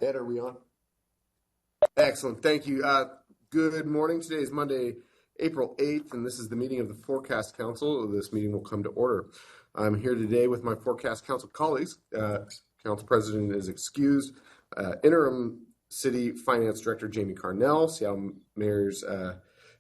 Ed, are we on? Excellent. Thank you. Good morning. Today is Monday, April 8th, and this is the meeting of the Forecast Council. This meeting will come to order. I'm here today with my Forecast Council colleagues. Council President is excused. Interim City Finance Director Jamie Carnell, Seattle Mayor's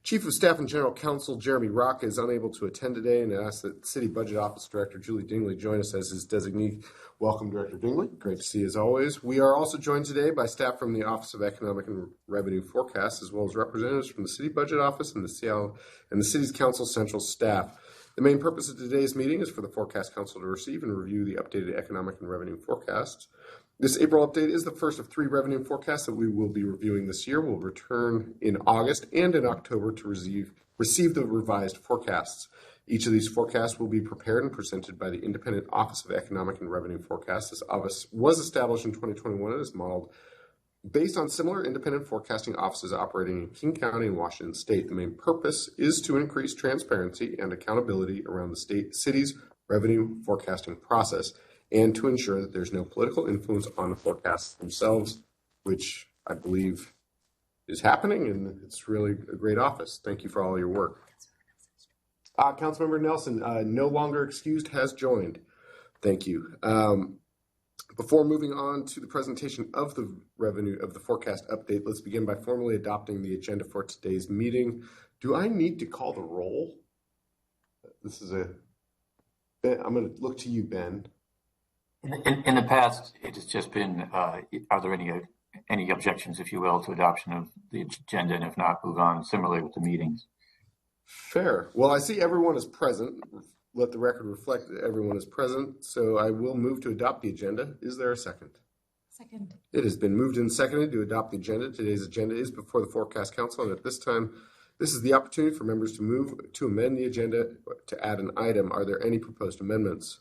Chief of Staff and General Counsel Jeremy Rock is unable to attend today and asks that City Budget Office Director Julie Dingley join us as his designee. Welcome, Director Dingley. Great to see you as always. We are also joined today by staff from the Office of Economic and Revenue Forecast, as well as representatives from the City Budget Office and the City's Council Central staff. The main purpose of today's meeting is for the Forecast Council to receive and review the updated economic and revenue forecasts. This April update is the first of 3 revenue forecasts that we will be reviewing this year. We'll return in August and in October to receive the revised forecasts. Each of these forecasts will be prepared and presented by the Independent Office of Economic and Revenue Forecast. This office was established in 2021 and is modeled based on similar independent forecasting offices operating in King County and Washington State. The main purpose is to increase transparency and accountability around the city's revenue forecasting process, and to ensure that there's no political influence on the forecasts themselves, which I believe is happening, and it's really a great office. Thank you for all your work. Councilmember Nelson, no longer excused, has joined. Thank you. Before moving on to the presentation of the forecast update, let's begin by formally adopting the agenda for today's meeting. Do I need to call the roll? I'm going to look to you, Ben. In the past, it has just been, are there any objections, if you will, to adoption of the agenda? And if not, move on similarly with the meetings. Fair. Well, I see everyone is present. Let the record reflect that everyone is present. So I will move to adopt the agenda. Is there a second? Second. It has been moved and seconded to adopt the agenda. Today's agenda is before the Forecast Council, and at this time, this is the opportunity for members to move to amend the agenda to add an item. Are there any proposed amendments?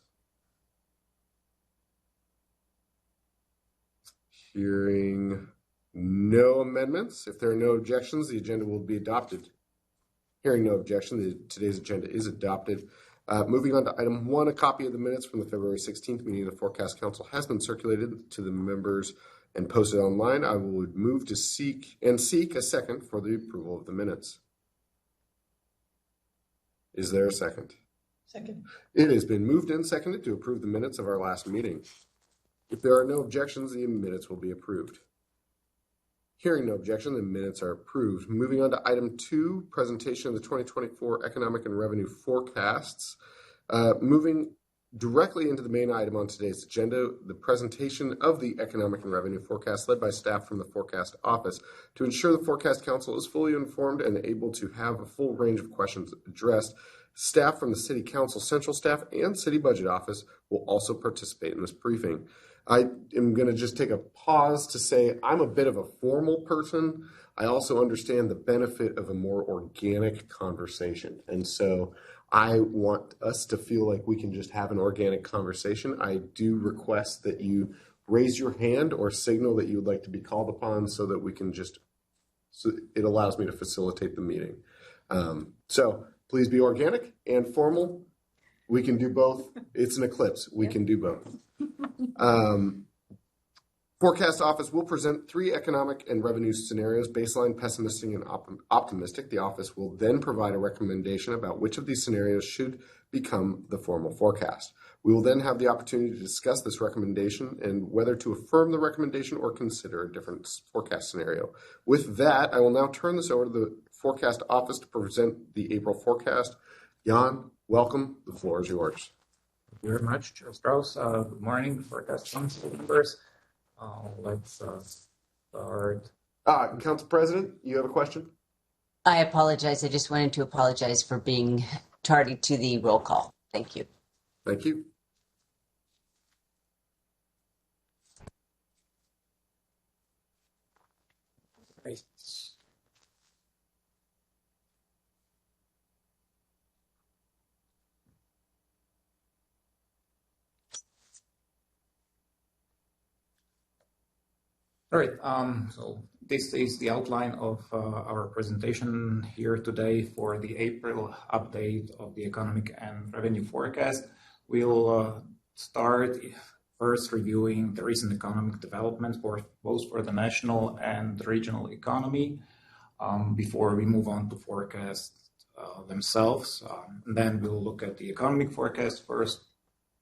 Hearing no amendments. If there are no objections, the agenda will be adopted. Hearing no objection, today's agenda is adopted. Moving on to item 1, a copy of the minutes from the February 16th meeting of the Forecast Council has been circulated to the members and posted online. I will move to seek a second for the approval of the minutes. Is there a second? Second. It has been moved and seconded to approve the minutes of our last meeting. If there are no objections, the minutes will be approved. Hearing no objection, the minutes are approved. Moving on to item 2, presentation of the 2024 economic and revenue forecasts. Moving directly into the main item on today's agenda, the presentation of the economic and revenue forecast led by staff from the Forecast Office. To ensure the Forecast Council is fully informed and able to have a full range of questions addressed, staff from the City Council Central staff and City Budget Office will also participate in this briefing. I am going to just take a pause to say I'm a bit of a formal person. I also understand the benefit of a more organic conversation. And so I want us to feel like we can just have an organic conversation. I do request that you raise your hand or signal that you would like to be called upon so that we can so it allows me to facilitate the meeting. So please be organic and formal. We can do both. It's an eclipse. We can do both. Forecast Office will present 3 economic and revenue scenarios, baseline, pessimistic, and optimistic. The office will then provide a recommendation about which of these scenarios should become the formal forecast. We will then have the opportunity to discuss this recommendation and whether to affirm the recommendation or consider a different forecast scenario. With that, I will now turn this over to the Forecast Office to present the April forecast. Jan, welcome. The floor is yours. Thank you very much, Chair Strauss. Good morning, Forecast Council members. Let's start. Council President, you have a question? I apologize. I just wanted to apologize for being tardy to the roll call. Thank you. Thank you. Great. All right, so this is the outline of our presentation here today for the April update of the economic and revenue forecast. We'll start first reviewing the recent economic developments, both for the national and the regional economy, before we move on to forecasts themselves. And then we'll look at the economic forecast first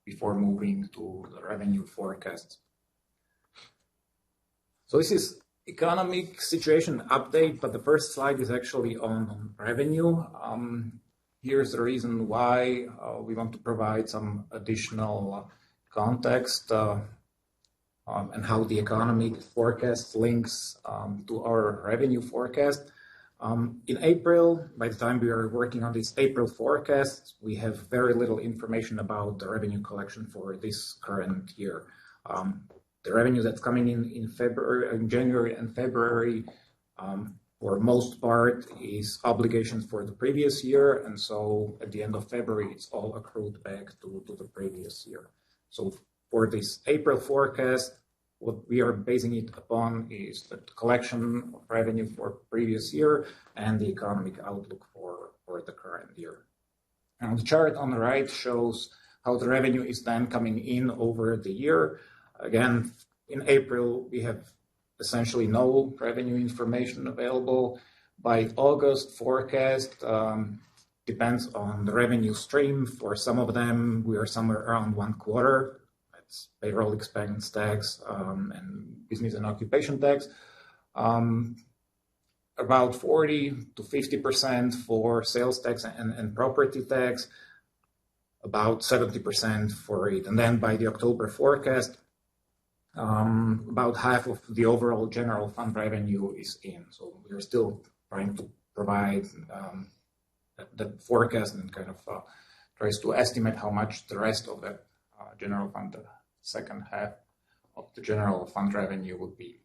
before moving to the revenue forecasts. So this is economic situation update, but the first slide is actually on revenue. Here's the reason why we want to provide some additional context and how the economic forecast links to our revenue forecast. In April, by the time we are working on this April forecast, we have very little information about the revenue collection for this current year. The revenue that's coming in February, in January and February, for most part, is obligations for the previous year, and so at the end of February, it's all accrued back to the previous year. So for this April forecast, what we are basing it upon is the collection of revenue for previous year and the economic outlook for the current year. And the chart on the right shows how the revenue is then coming in over the year. Again, in April, we have essentially no revenue information available. By August forecast, depends on the revenue stream. For some of them, we are somewhere around 1/4. That's payroll expense tax and business and occupation tax. About 40 to 50% for sales tax and property tax, about 70% for it. And then by the October forecast, about half of the overall general fund revenue is in. So we're still trying to provide the forecast and kind of tries to estimate how much the rest of the general fund, the second half of the general fund revenue would be.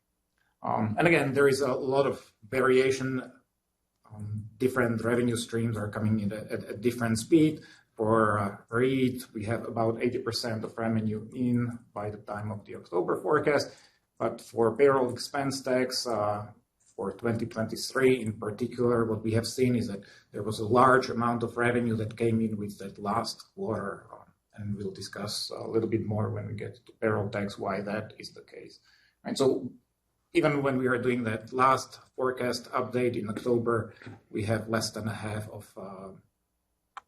And again, there is a lot of variation. Different revenue streams are coming in at different speed. For REIT, we have about 80% of revenue in by the time of the October forecast. But for payroll expense tax, for 2023 in particular, what we have seen is that there was a large amount of revenue that came in with that last quarter. And we'll discuss a little bit more when we get to payroll tax why that is the case. And so even when we are doing that last forecast update in October, we have less than a half of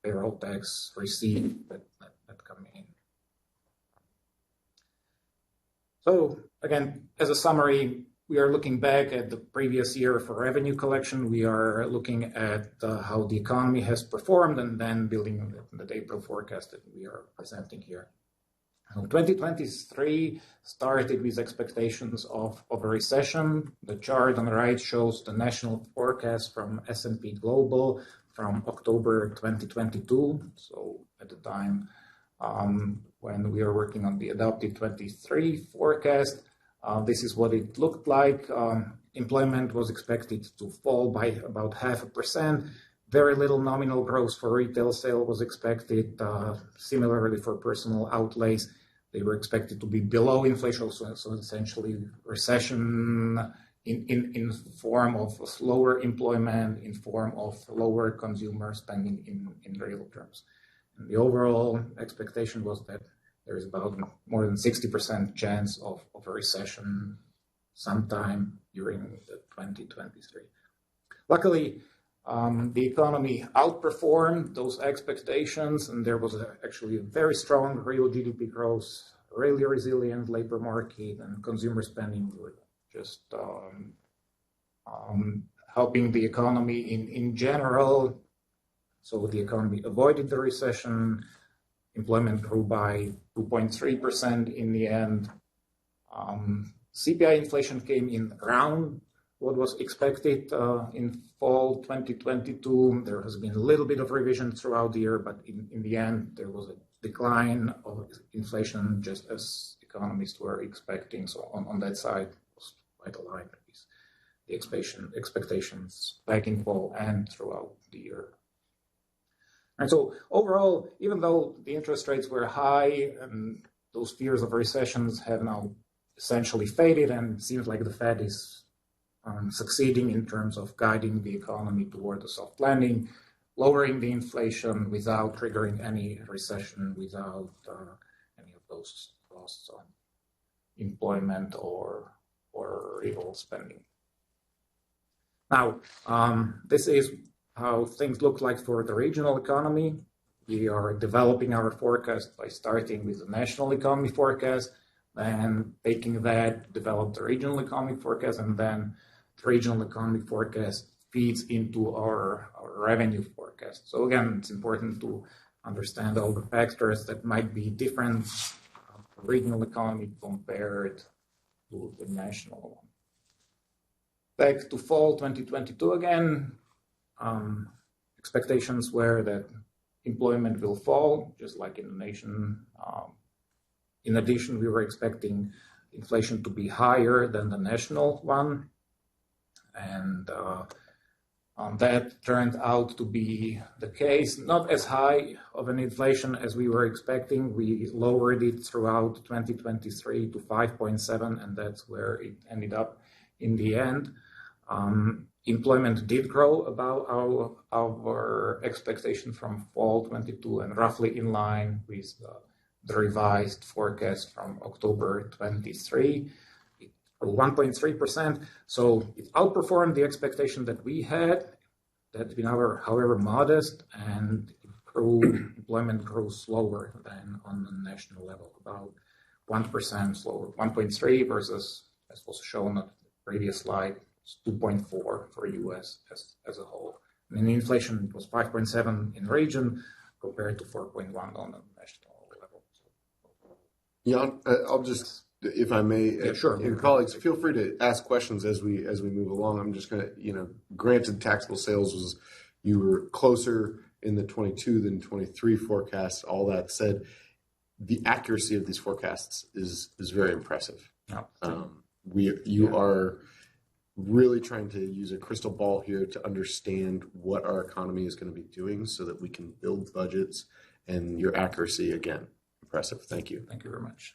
payroll tax received that come in. So again, as a summary, we are looking back at the previous year for revenue collection. We are looking at how the economy has performed and then building the April forecast that we are presenting here. 2023 started with expectations of a recession. The chart on the right shows the national forecast from S&P Global from October 2022. So at the time when we are working on the adopted 23 forecast, this is what it looked like. Employment was expected to fall by about 0.5%. Very little nominal growth for retail sale was expected. Similarly for personal outlays, they were expected to be below inflation, so essentially recession in form of slower employment, in form of lower consumer spending in real terms. And the overall expectation was that there is about more than 60% chance of a recession sometime during the 2023. Luckily, the economy outperformed those expectations, and there was actually a very strong real GDP growth, really resilient labor market, and consumer spending were just helping the economy in general. So the economy avoided the recession. Employment grew by 2.3% in the end. CPI inflation came in around what was expected in fall 2022. There has been a little bit of revision throughout the year, but in the end, there was a decline of inflation just as economists were expecting. So on that side, it was quite aligned with the expectations back in fall and throughout the year. And so overall, even though the interest rates were high and those fears of recessions have now essentially faded, and it seems like the Fed is succeeding in terms of guiding the economy toward a soft landing, lowering the inflation without triggering any recession, without any of those costs. employment or real spending. Now, this is how things look like for the regional economy. We are developing our forecast by starting with the national economy forecast, then taking that, develop the regional economy forecast, and then the regional economy forecast feeds into our revenue forecast. So again, it's important to understand all the factors that might be different for regional economy compared to the national one. Back to fall 2022 again, expectations were that employment will fall, just like in the nation. In addition, we were expecting inflation to be higher than the national one, and that turned out to be the case. Not as high of an inflation as we were expecting. We lowered it throughout 2023 to 5.7, and that's where it ended up in the end. Employment did grow above our expectation from fall 22 and roughly in line with the revised forecast from October 23. It grew 1.3%, so it outperformed the expectation that we had. That's been however modest, and employment grew slower than on the national level, about 1% slower, 1.3 versus, as was shown on the previous slide, 2.4 for U.S. as a whole. I mean, the inflation was 5.7 in region compared to 4.1 on the national level. Yeah, I'll just, if I may, Yeah, sure. Your colleagues, feel free to ask questions as we move along. I'm just going to, granted taxable sales you were closer in the 22 than 23 forecast. All that said, the accuracy of these forecasts is very impressive. Yeah. You are really trying to use a crystal ball here to understand what our economy is going to be doing so that we can build budgets, and your accuracy, again, impressive. Thank you. Thank you very much.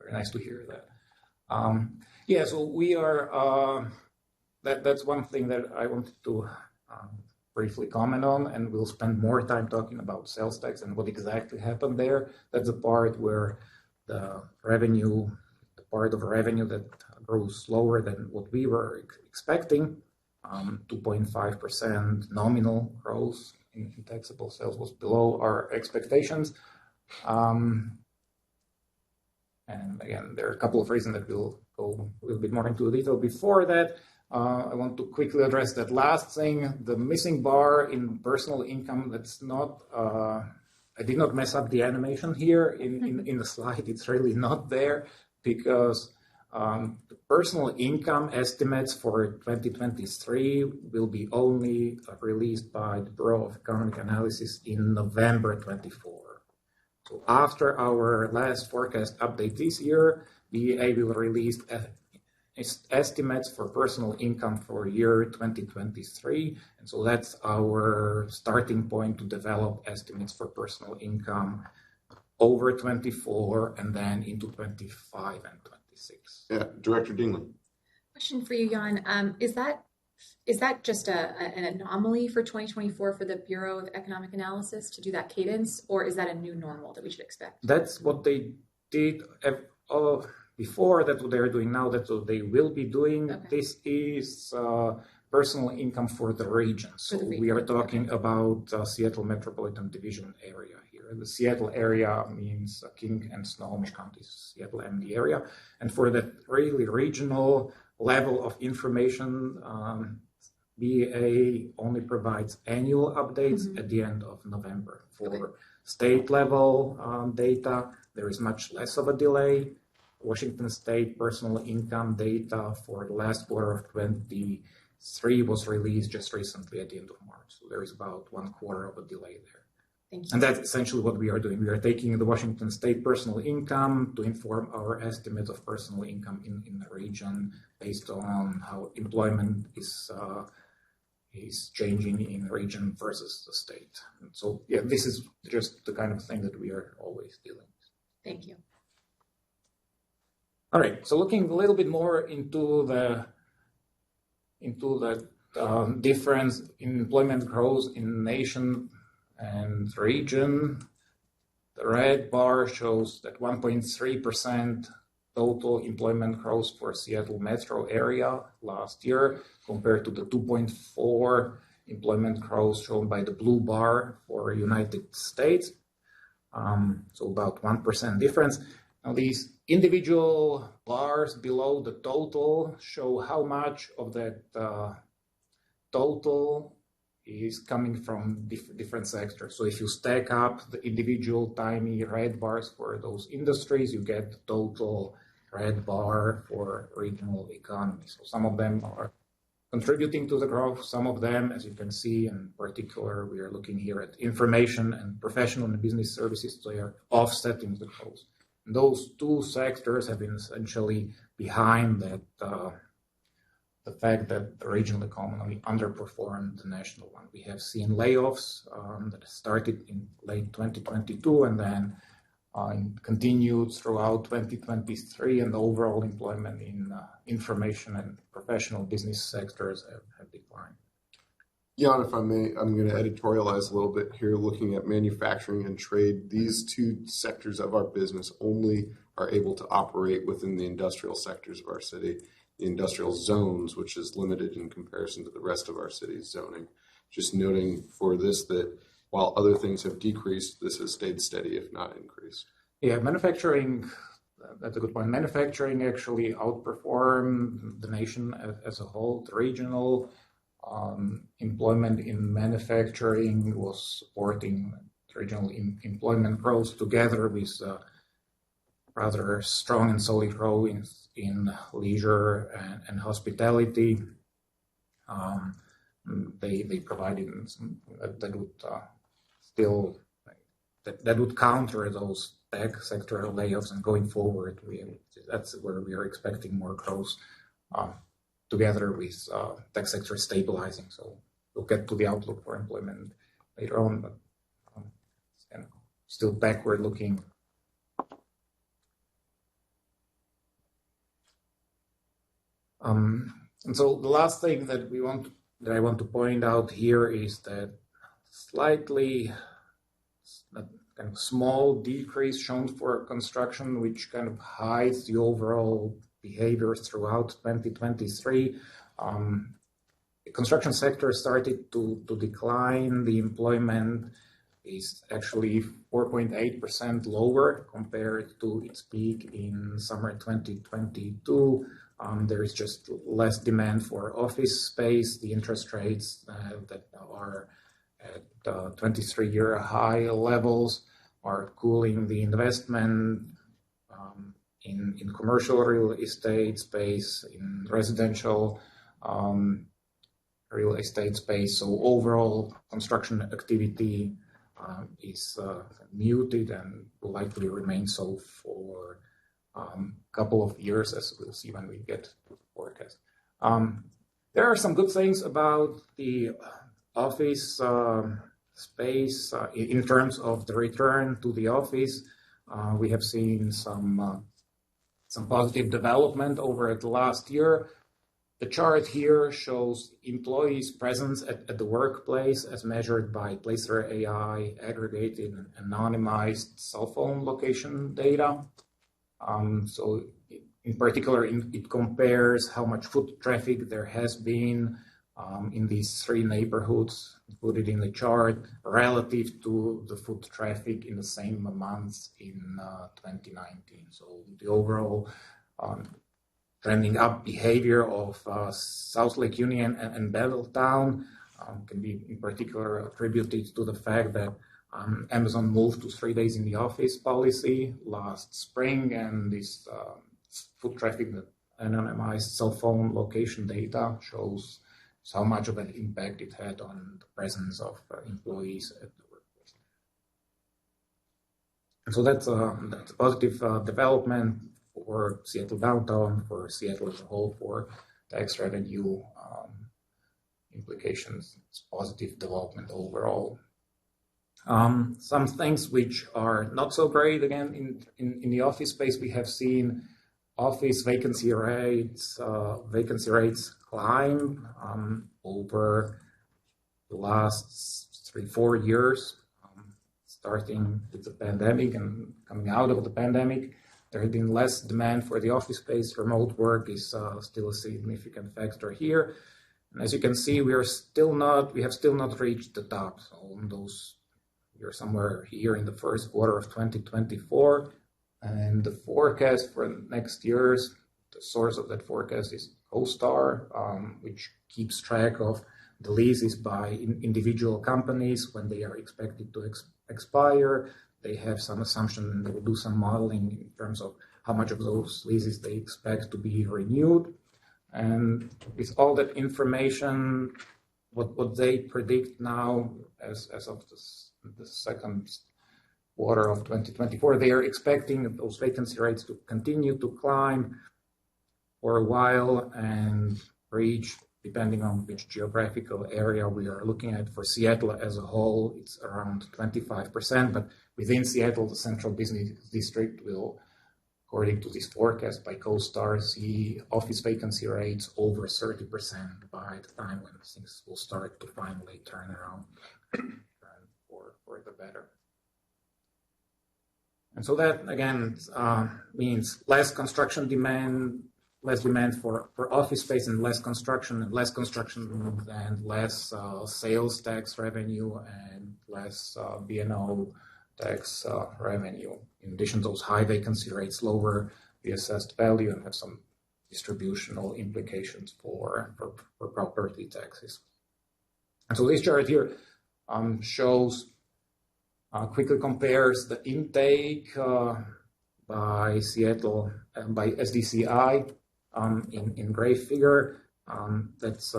Very nice to hear that. So we are, that's one thing that I wanted to briefly comment on, and we'll spend more time talking about sales tax and what exactly happened there. That's the part where the part of revenue that grows slower than what we were expecting, 2.5% nominal growth in taxable sales was below our expectations. And again, there are a couple of reasons that we'll go a little bit more into detail. Before that, I want to quickly address that last thing, the missing bar in personal income. That's not, I did not mess up the animation here in the slide. It's really not there because the personal income estimates for 2023 will be only released by the Bureau of Economic Analysis in November 24. So after our last forecast update this year, BEA will release estimates for personal income for year 2023. And so that's our starting point to develop estimates for personal income over 24 and then into 25 and 26. Yeah, Director Dingley. Question for you, Jan. Is that just an anomaly for 2024 for the Bureau of Economic Analysis to do that cadence, or is that a new normal that we should expect? That's what they did before. That's what they're doing now. That's what they will be doing. Okay. This is personal income for the region. So we are talking about Seattle Metropolitan Division area here. The Seattle area means King and Snohomish counties, Seattle MD area. And for that really regional level of information, BEA only provides annual updates at the end of November. For state level data, there is much less of a delay. Washington State personal income data for the last quarter of 23 was released just recently at the end of March. So there is about 1 quarter of a delay there. Thank you. And that's essentially what we are doing. We are taking the Washington State personal income to inform our estimates of personal income in the region based on how employment is changing in the region versus the state. And so, yeah, this is just the kind of thing that we are always dealing with. Thank you. All right, so looking a little bit more into the difference in employment growth in nation and region, the red bar shows that 1.3% total employment growth for Seattle metro area last year compared to the 2.4 employment growth shown by the blue bar for United States. So about 1% difference. Now these individual bars below the total show how much of that total is coming from different sectors. So if you stack up the individual tiny red bars for those industries, you get the total red bar for regional economies. So some of them are contributing to the growth. Some of them, as you can see, in particular, we are looking here at information and professional and business services. They are offsetting the growth. And those two sectors have been essentially behind that the fact that the regional economy underperformed the national one. We have seen layoffs that started in late 2022 and then continued throughout 2023, and the overall employment in information and professional business sectors have declined. Jan, if I may, I'm going to editorialize a little bit here, looking at manufacturing and trade. These two sectors of our business only are able to operate within the industrial sectors of our city, the industrial zones, which is limited in comparison to the rest of our city's zoning. Just noting for this that while other things have decreased, this has stayed steady, if not increased. Yeah, manufacturing, that's a good point. Manufacturing actually outperformed the nation as a whole. The regional employment in manufacturing was supporting regional employment growth together with rather strong and solid growth in leisure and hospitality. They provided that would still that would counter those tech sector layoffs, and going forward, that's where we are expecting more growth together with tech sector stabilizing. So we'll get to the outlook for employment later on, but still backward looking. And so the last thing that I want to point out here is that slightly kind of small decrease shown for construction, which kind of hides the overall behavior throughout 2023. The construction sector started to decline. The employment is actually 4.8% lower compared to its peak in summer 2022. There is just less demand for office space. The interest rates that are at 23-year high levels are cooling the investment in commercial real estate space, in residential real estate space. So overall construction activity is muted and will likely remain so for couple of years, as we'll see when we get to the forecast. There are some good things about the office space in terms of the return to the office. We have seen some positive development over the last year. The chart here shows employees' presence at the workplace as measured by Placer AI aggregated and anonymized cell phone location data. So in particular, it compares how much foot traffic there has been in these three neighborhoods included in the chart relative to the foot traffic in the same months in 2019. So the overall trending up behavior of South Lake Union and Battletown can be in particular attributed to the fact that Amazon moved to 3 days in the office policy last spring, and this foot traffic, that anonymized cell phone location data shows how much of an impact it had on the presence of employees at the workplace. And so that's a positive development for Seattle downtown, for Seattle as a whole, for tax revenue implications. It's positive development overall. Some things which are not so great, again, in the office space, we have seen office vacancy rates climb over the last 3-4 years, starting with the pandemic and coming out of the pandemic. There has been less demand for the office space. Remote work is still a significant factor here. And as you can see, we have still not reached the top. So on those, we're somewhere here in the first quarter of 2024. And the forecast for next year's, the source of that forecast is CoStar, which keeps track of the leases by individual companies when they are expected to expire. They have some assumption and they will do some modeling in terms of how much of those leases they expect to be renewed. And with all that information, what they predict now as of the second quarter of 2024, they are expecting those vacancy rates to continue to climb for a while and reach, depending on which geographical area we are looking at. For Seattle as a whole, it's around 25%, but within Seattle, the central business district will, according to this forecast by CoStar, see office vacancy rates over 30% by the time when things will start to finally turn around for the better. And so that, again, means less construction demand, less demand for office space, and less construction, and less sales tax revenue, and less B&O tax revenue. In addition to those high vacancy rates, lower the assessed value and have some distributional implications for property taxes. And so this chart here quickly compares the intake by Seattle and by SDCI in gray figure. That's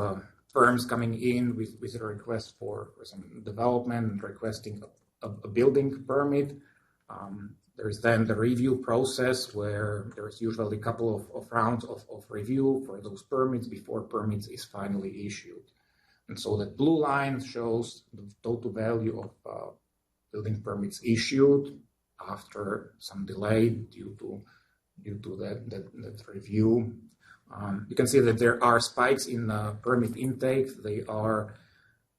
firms coming in with a request for some development and requesting a building permit. There's then the review process where there's usually a couple of rounds of review for those permits before permits is finally issued. And so that blue line shows the total value of building permits issued after some delay due to that review. You can see that there are spikes in permit intake. They are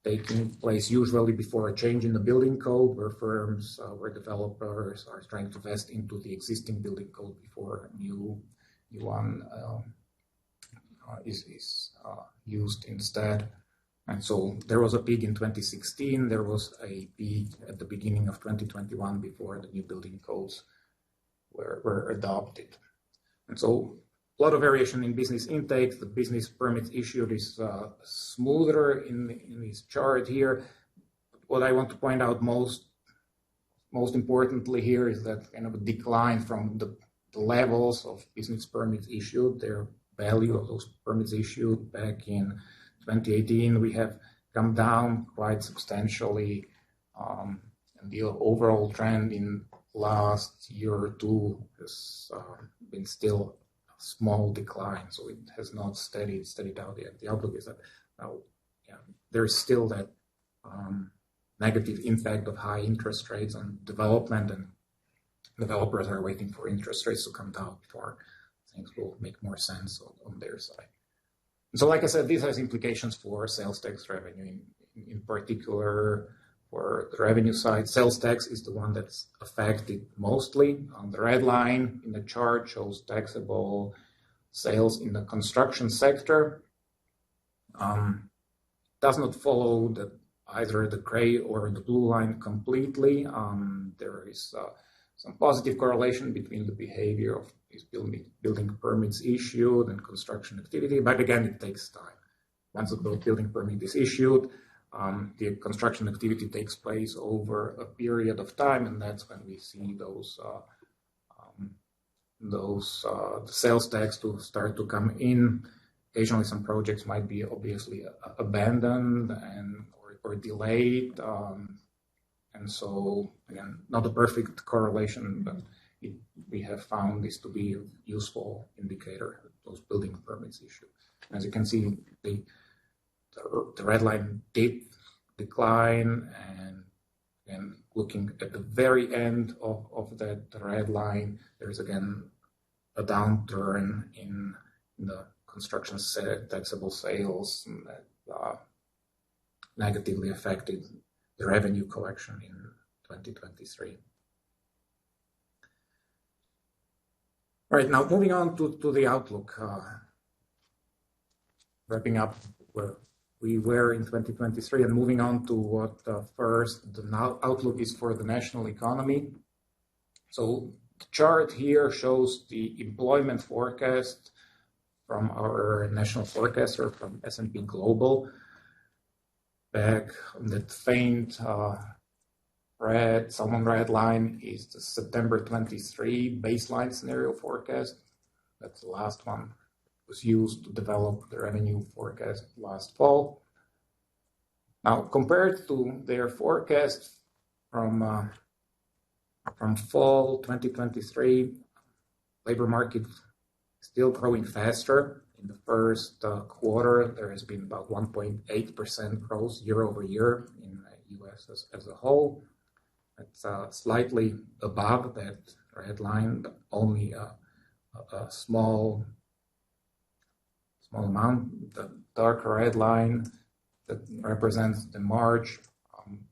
taking place usually before a change in the building code, where firms, where developers are trying to invest into the existing building code before a new one is used instead. And so there was a peak in 2016. There was a peak at the beginning of 2021 before the new building codes were adopted. And so a lot of variation in business intake. The business permits issued is smoother in this chart here. What I want to point out most importantly here is that kind of a decline from the levels of business permits issued, their value of those permits issued back in 2018, we have come down quite substantially. And the overall trend in last year or two has been still a small decline, so it has not steadied out yet. The outlook is that there is still that negative impact of high interest rates on development, and developers are waiting for interest rates to come down before things will make more sense on their side. So like I said, this has implications for sales tax revenue, in particular for the revenue side. Sales tax is the one that's affected mostly. On the red line in the chart shows taxable sales in the construction sector. Does not follow either the gray or the blue line completely. There is some positive correlation between the behavior of these building permits issued and construction activity, but again, it takes time. Once the building permit is issued, the construction activity takes place over a period of time, and that's when we see those sales tax to start to come in. Occasionally, some projects might be obviously abandoned or delayed, and so again, not a perfect correlation, but we have found this to be a useful indicator, those building permits issued. As you can see, the red line did decline, and looking at the very end of that red line, there is again a downturn in the construction taxable sales that negatively affected the revenue collection in 2023. Right, now moving on to the outlook, wrapping up where we were in 2023 and moving on to what first the outlook is for the national economy. So the chart here shows the employment forecast from our national forecaster from S&P Global. Back on that faint salmon red line is the September 23 baseline scenario forecast. That's the last one. It was used to develop the revenue forecast last fall. Now, compared to their forecast from fall 2023, labor market still growing faster. In the first quarter, there has been about 1.8% growth year over year in the U.S. as a whole. It's slightly above that red line, but only a small amount. The darker red line that represents the March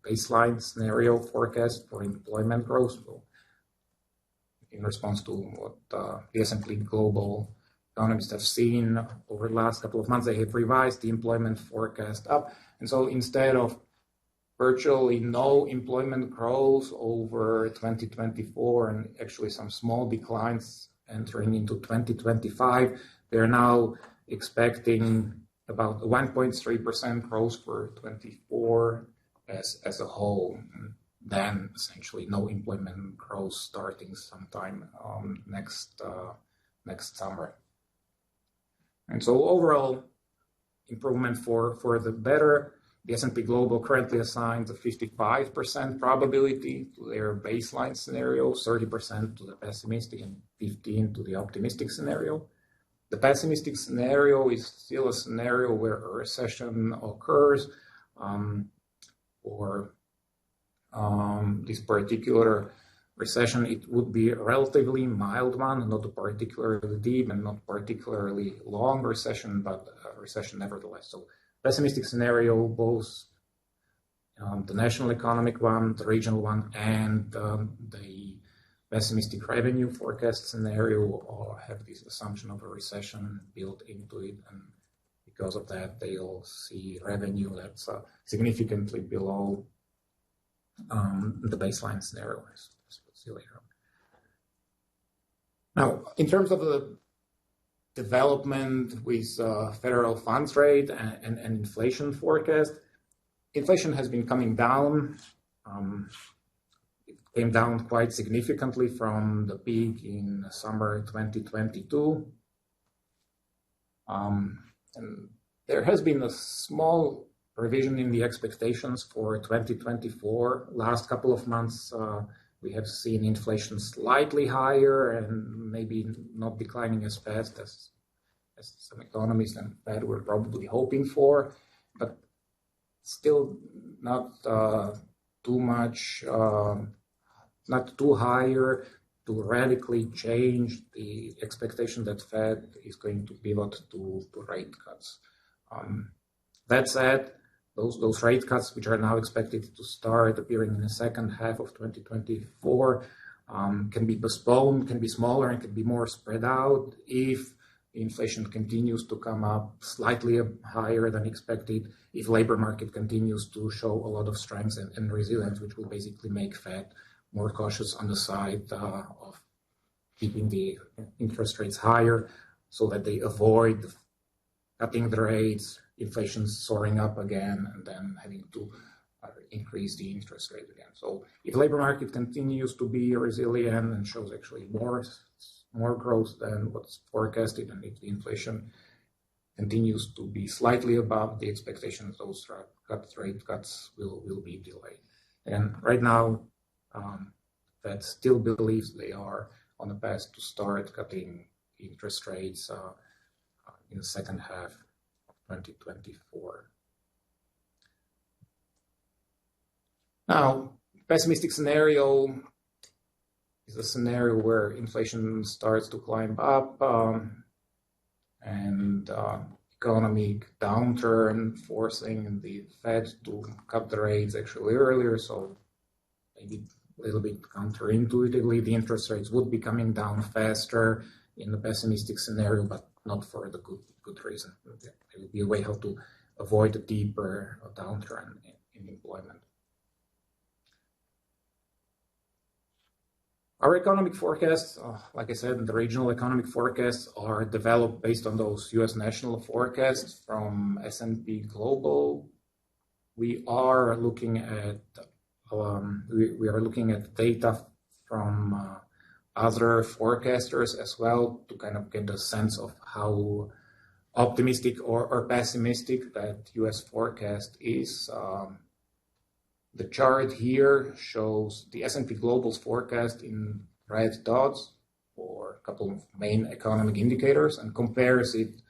baseline scenario forecast for employment growth. So in response to what the S&P Global economists have seen over the last couple of months, they have revised the employment forecast up. And so instead of virtually no employment growth over 2024 and actually some small declines entering into 2025, they're now expecting about 1.3% growth for 24 as a whole. And then essentially no employment growth starting sometime next summer. And so overall improvement for the better. The S&P Global currently assigns a 55% probability to their baseline scenario, 30% to the pessimistic, and 15% to the optimistic scenario. The pessimistic scenario is still a scenario where a recession occurs, or this particular recession, it would be a relatively mild one, not a particularly deep and not particularly long recession, but a recession nevertheless. So pessimistic scenario, both the national economic one, the regional one, and the pessimistic revenue forecast scenario have this assumption of a recession built into it. And because of that, they'll see revenue that's significantly below the baseline scenario, as we'll see later on. Now, in terms of the development with federal funds rate and inflation forecast, inflation has been coming down. It came down quite significantly from the peak in summer 2022. And there has been a small revision in the expectations for 2024. Last couple of months, we have seen inflation slightly higher and maybe not declining as fast as some economists and Fed were probably hoping for, but still not too much, not too higher to radically change the expectation that Fed is going to pivot to rate cuts. That said, those rate cuts, which are now expected to start appearing in the second half of 2024, can be postponed, can be smaller, and can be more spread out if inflation continues to come up slightly higher than expected, if labor market continues to show a lot of strength and resilience, which will basically make Fed more cautious on the side of keeping the interest rates higher so that they avoid cutting the rates, inflation soaring up again, and then having to increase the interest rate again. So if labor market continues to be resilient and shows actually more growth than what's forecasted, and if the inflation continues to be slightly above the expectations, those rate cuts will be delayed. And right now, Fed still believes they are on the path to start cutting interest rates in the second half of 2024. Now, pessimistic scenario is a scenario where inflation starts to climb up and economic downturn forcing the Fed to cut the rates actually earlier. So maybe a little bit counterintuitively, the interest rates would be coming down faster in the pessimistic scenario, but not for the good reason. It will be a way how to avoid a deeper downturn in employment. Our economic forecasts, like I said, the regional economic forecasts are developed based on those U.S. national forecasts from S&P Global. We are looking at data from other forecasters as well to kind of get a sense of how optimistic or pessimistic that U.S. forecast is. The chart here shows the S&P Global's forecast in red dots for a couple of main economic indicators and compares it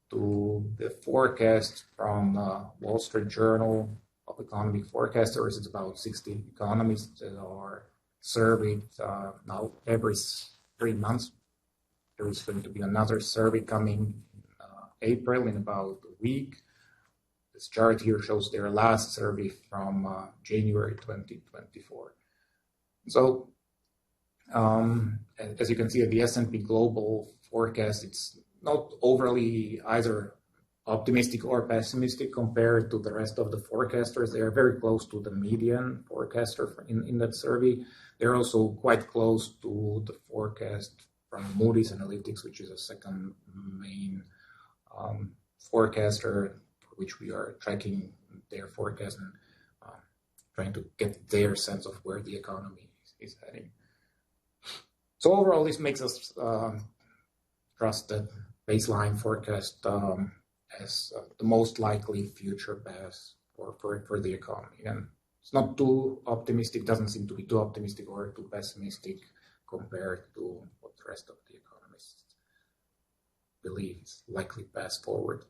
to the forecast from Wall Street Journal of Economic Forecasters. It's about 60 economists that are surveyed now every 3 months. There is going to be another survey coming in April in about a week. This chart here shows their last survey from January 2024. So, as you can see, the S&P Global forecast, it's not overly either optimistic or pessimistic compared to the rest of the forecasters. They are very close to the median forecaster in that survey. They're also quite close to the forecast from Moody's Analytics, which is a second main forecaster, which we are tracking their forecast and trying to get their sense of where the economy is heading. So overall, this makes us trust that baseline forecast as the most likely future path for the economy. And it's not too optimistic, doesn't seem to be too optimistic or too pessimistic compared to what the rest of the economists believe is likely path forward.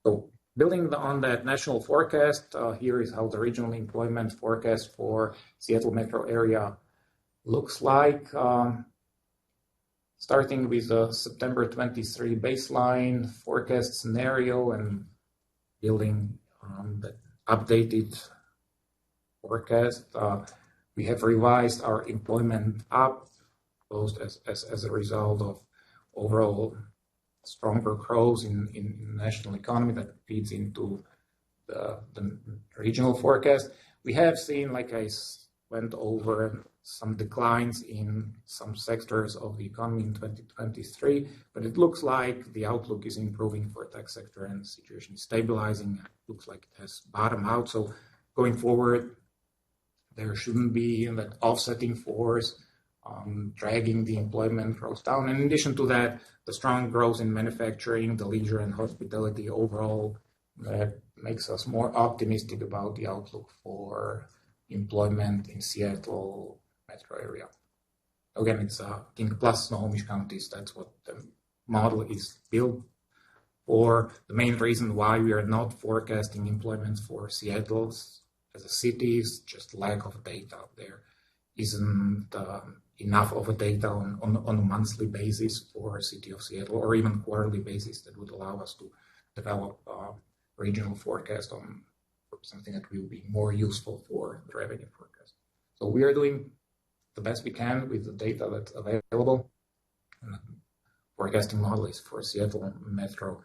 So building on that national forecast, here is how the regional employment forecast for Seattle metro area looks like. Starting with the September 23 baseline forecast scenario and building on the updated forecast, we have revised our employment up, both as a result of overall stronger growth in national economy that feeds into the regional forecast. We have seen, like I went over, some declines in some sectors of the economy in 2023, but it looks like the outlook is improving for the tech sector and the situation is stabilizing. It looks like it has bottomed out. So going forward, there shouldn't be that offsetting force dragging the employment growth down. And in addition to that, the strong growth in manufacturing, the leisure and hospitality overall, that makes us more optimistic about the outlook for employment in Seattle metro area. Again, it's King plus Snohomish counties. That's what the model is built for. The main reason why we are not forecasting employment for Seattle as a city is just lack of data. There isn't enough of a data on a monthly basis for city of Seattle, or even quarterly basis, that would allow us to develop a regional forecast on something that will be more useful for the revenue forecast. So we are doing the best we can with the data that's available. And the forecasting model is for Seattle metro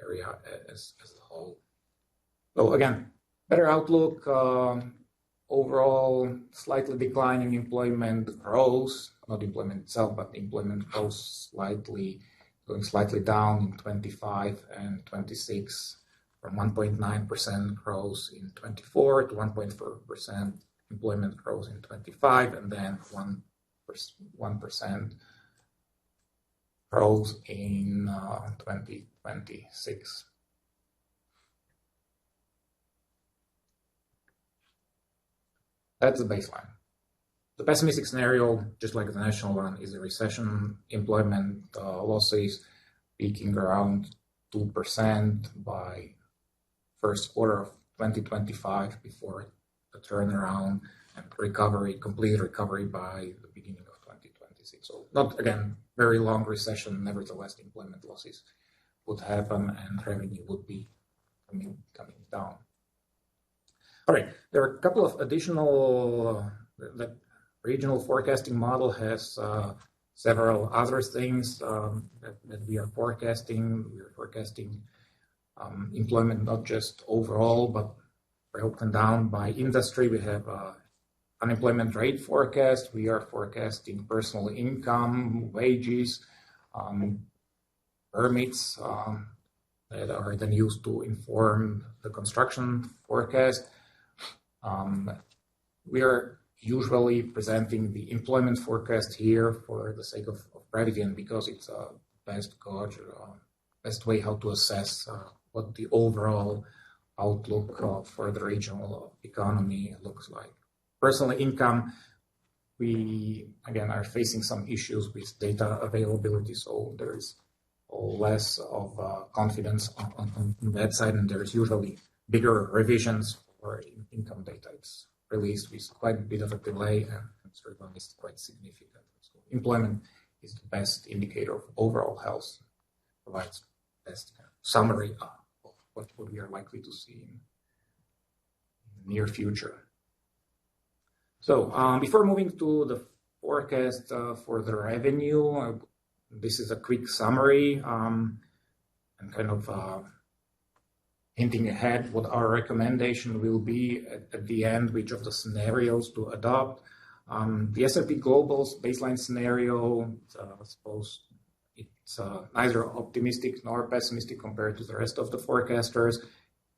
area as a whole. So again, better outlook. Overall, slightly declining employment growth, not employment itself, but employment growth going slightly down in 25 and 26, from 1.9% growth in 24 to 1.4% employment growth in 25, and then 1% growth in 2026. That's the baseline. The pessimistic scenario, just like the national one, is a recession, employment losses peaking around 2% by first quarter of 2025 before a turnaround and complete recovery by the beginning of 2026. So not, again, very long recession, nevertheless, employment losses would happen and revenue would be coming down. All right, there are a couple of additional, the regional forecasting model has several other things that we are forecasting. We are forecasting employment not just overall, but broken down by industry. We have unemployment rate forecast. We are forecasting personal income, wages, permits that are then used to inform the construction forecast. We are usually presenting the employment forecast here for the sake of brevity and because it's a best way how to assess what the overall outlook for the regional economy looks like. Personal income, we again are facing some issues with data availability, so there is less of confidence on that side, and there's usually bigger revisions for income data. It's released with quite a bit of a delay, and certainly it's quite significant. So employment is the best indicator of overall health, provides best summary of what we are likely to see in the near future. So before moving to the forecast for the revenue, this is a quick summary and kind of hinting ahead what our recommendation will be at the end, which of the scenarios to adopt. The S&P Global's baseline scenario, I suppose it's neither optimistic nor pessimistic compared to the rest of the forecasters.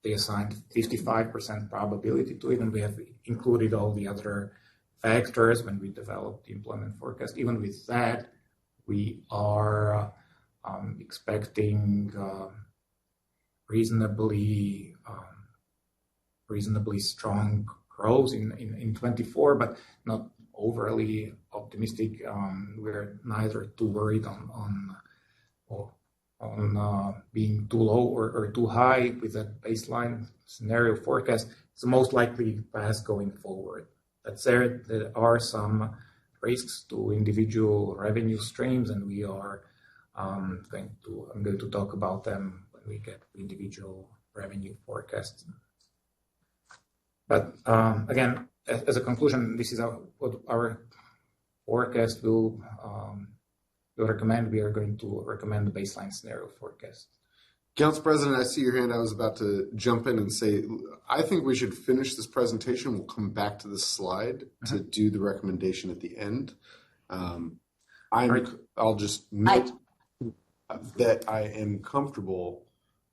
They assigned 55% probability to it, and we have included all the other factors when we developed the employment forecast. Even with that, we are expecting reasonably strong growth in 24, but not overly optimistic. We're neither too worried on being too low or too high with that baseline scenario forecast. It's the most likely path going forward. That said, there are some risks to individual revenue streams, and we are I'm going to talk about them when we get individual revenue forecasts. But again, as a conclusion, this is what our forecast will recommend. We are going to recommend the baseline scenario forecast. Council President, I see your hand. I was about to jump in and say, I think we should finish this presentation. We'll come back to this slide to do the recommendation at the end. I'll just note that I am comfortable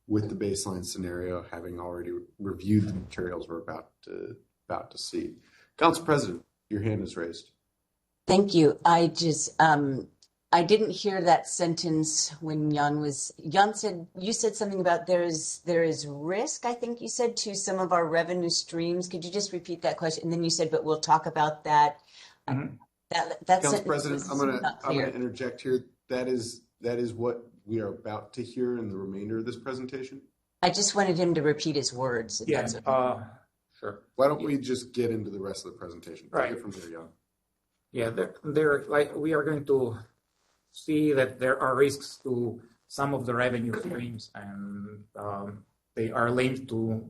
with the baseline scenario, having already reviewed the materials we're about to see. Council President, your hand is raised. Thank you. I didn't hear that sentence when Jan said, you said something about there is risk, I think you said, to some of our revenue streams. Could you just repeat that question? And then you said, but we'll talk about that. Council President, I'm gonna interject here. That is what we are about to hear in the remainder of this presentation. I just wanted him to repeat his words. Yeah, sure. Why don't we just get into the rest of the presentation? Right. Take it from there, Jan. Yeah, we are going to see that there are risks to some of the revenue streams, and they are linked to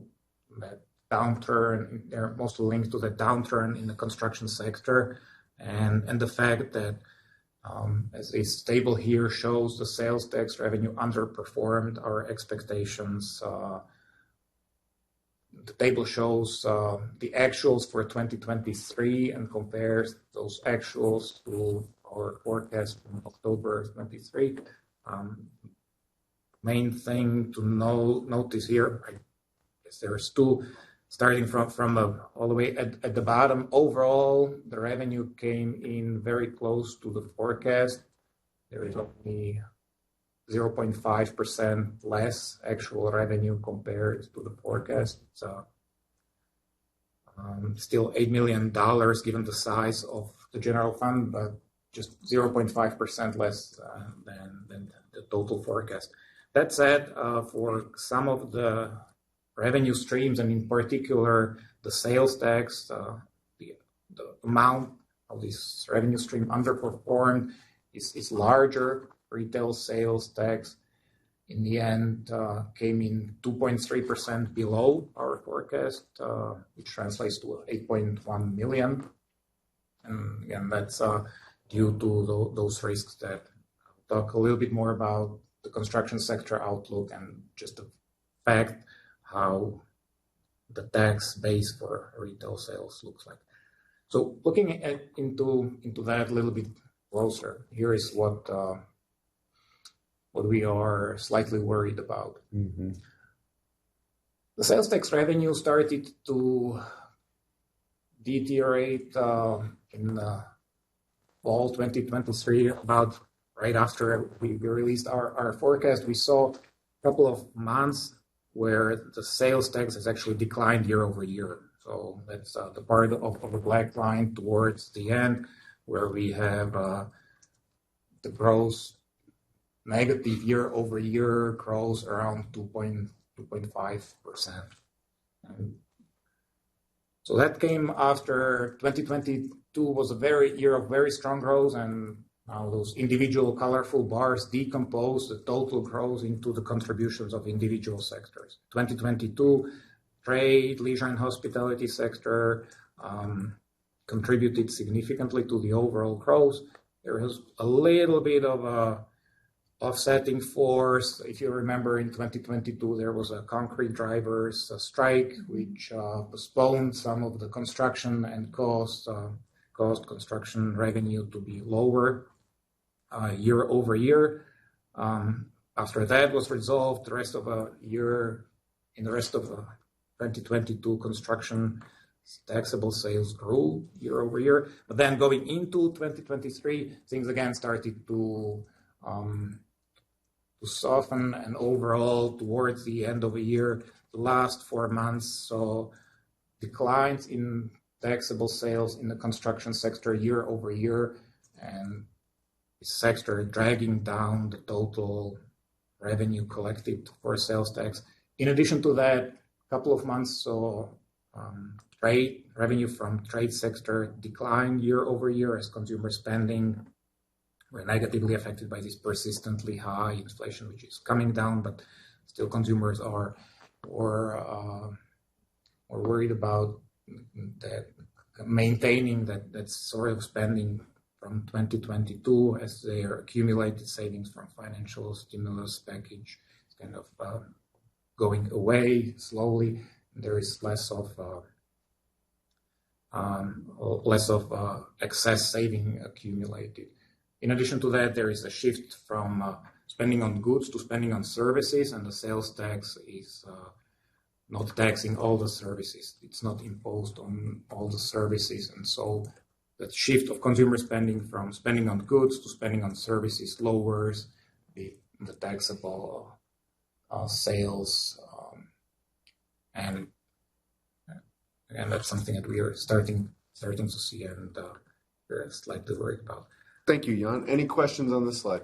that downturn. They're mostly linked to the downturn in the construction sector, and the fact that, as this table here shows, the sales tax revenue underperformed our expectations. The table shows the actuals for 2023 and compares those actuals to our forecast from October 23. Main thing to notice here, I guess there's two, starting from all the way at the bottom. Overall, the revenue came in very close to the forecast. There is only 0.5% less actual revenue compared to the forecast. So still $8 million given the size of the general fund, but just 0.5% less than the total forecast. That said, for some of the revenue streams, and in particular the sales tax, the amount of this revenue stream underperformed is larger. Retail sales tax in the end came in 2.3% below our forecast, which translates to 8.1 million. And again, that's due to those risks that I'll talk a little bit more about the construction sector outlook and just the fact how the tax base for retail sales looks like. So looking into that a little bit closer, here is what we are slightly worried about. Mm-hmm. The sales tax revenue started to deteriorate in fall 2023, about right after we released our forecast. We saw a couple of months where the sales tax has actually declined year over year. So that's the part of the black line towards the end where we have the growth negative year over year growth around 2.5%. So that came after 2022 was a year of very strong growth, and now those individual colorful bars decompose the total growth into the contributions of individual sectors. 2022, trade, leisure and hospitality sector contributed significantly to the overall growth. There was a little bit of a offsetting force. If you remember, in 2022, there was a concrete drivers strike, which postponed some of the construction and caused construction revenue to be lower year over year. After that was resolved, the rest of 2022, construction taxable sales grew year over year. But then going into 2023, things again started to soften, and overall towards the end of the year, the last 4 months saw declines in taxable sales in the construction sector year over year, and the sector dragging down the total revenue collected for sales tax. In addition to that, a couple of months saw trade revenue from trade sector decline year over year as consumer spending were negatively affected by this persistently high inflation, which is coming down, but still consumers are worried about that, maintaining that sort of spending from 2022 as their accumulated savings from financial stimulus package is kind of going away slowly. There is less of excess saving accumulated. In addition to that, there is a shift from spending on goods to spending on services, and the sales tax is not taxing all the services. It's not imposed on all the services, and so that shift of consumer spending from spending on goods to spending on services lowers the taxable sales, and that's something that we are starting to see, and we're slightly worried about. Thank you, Jan. Any questions on this slide?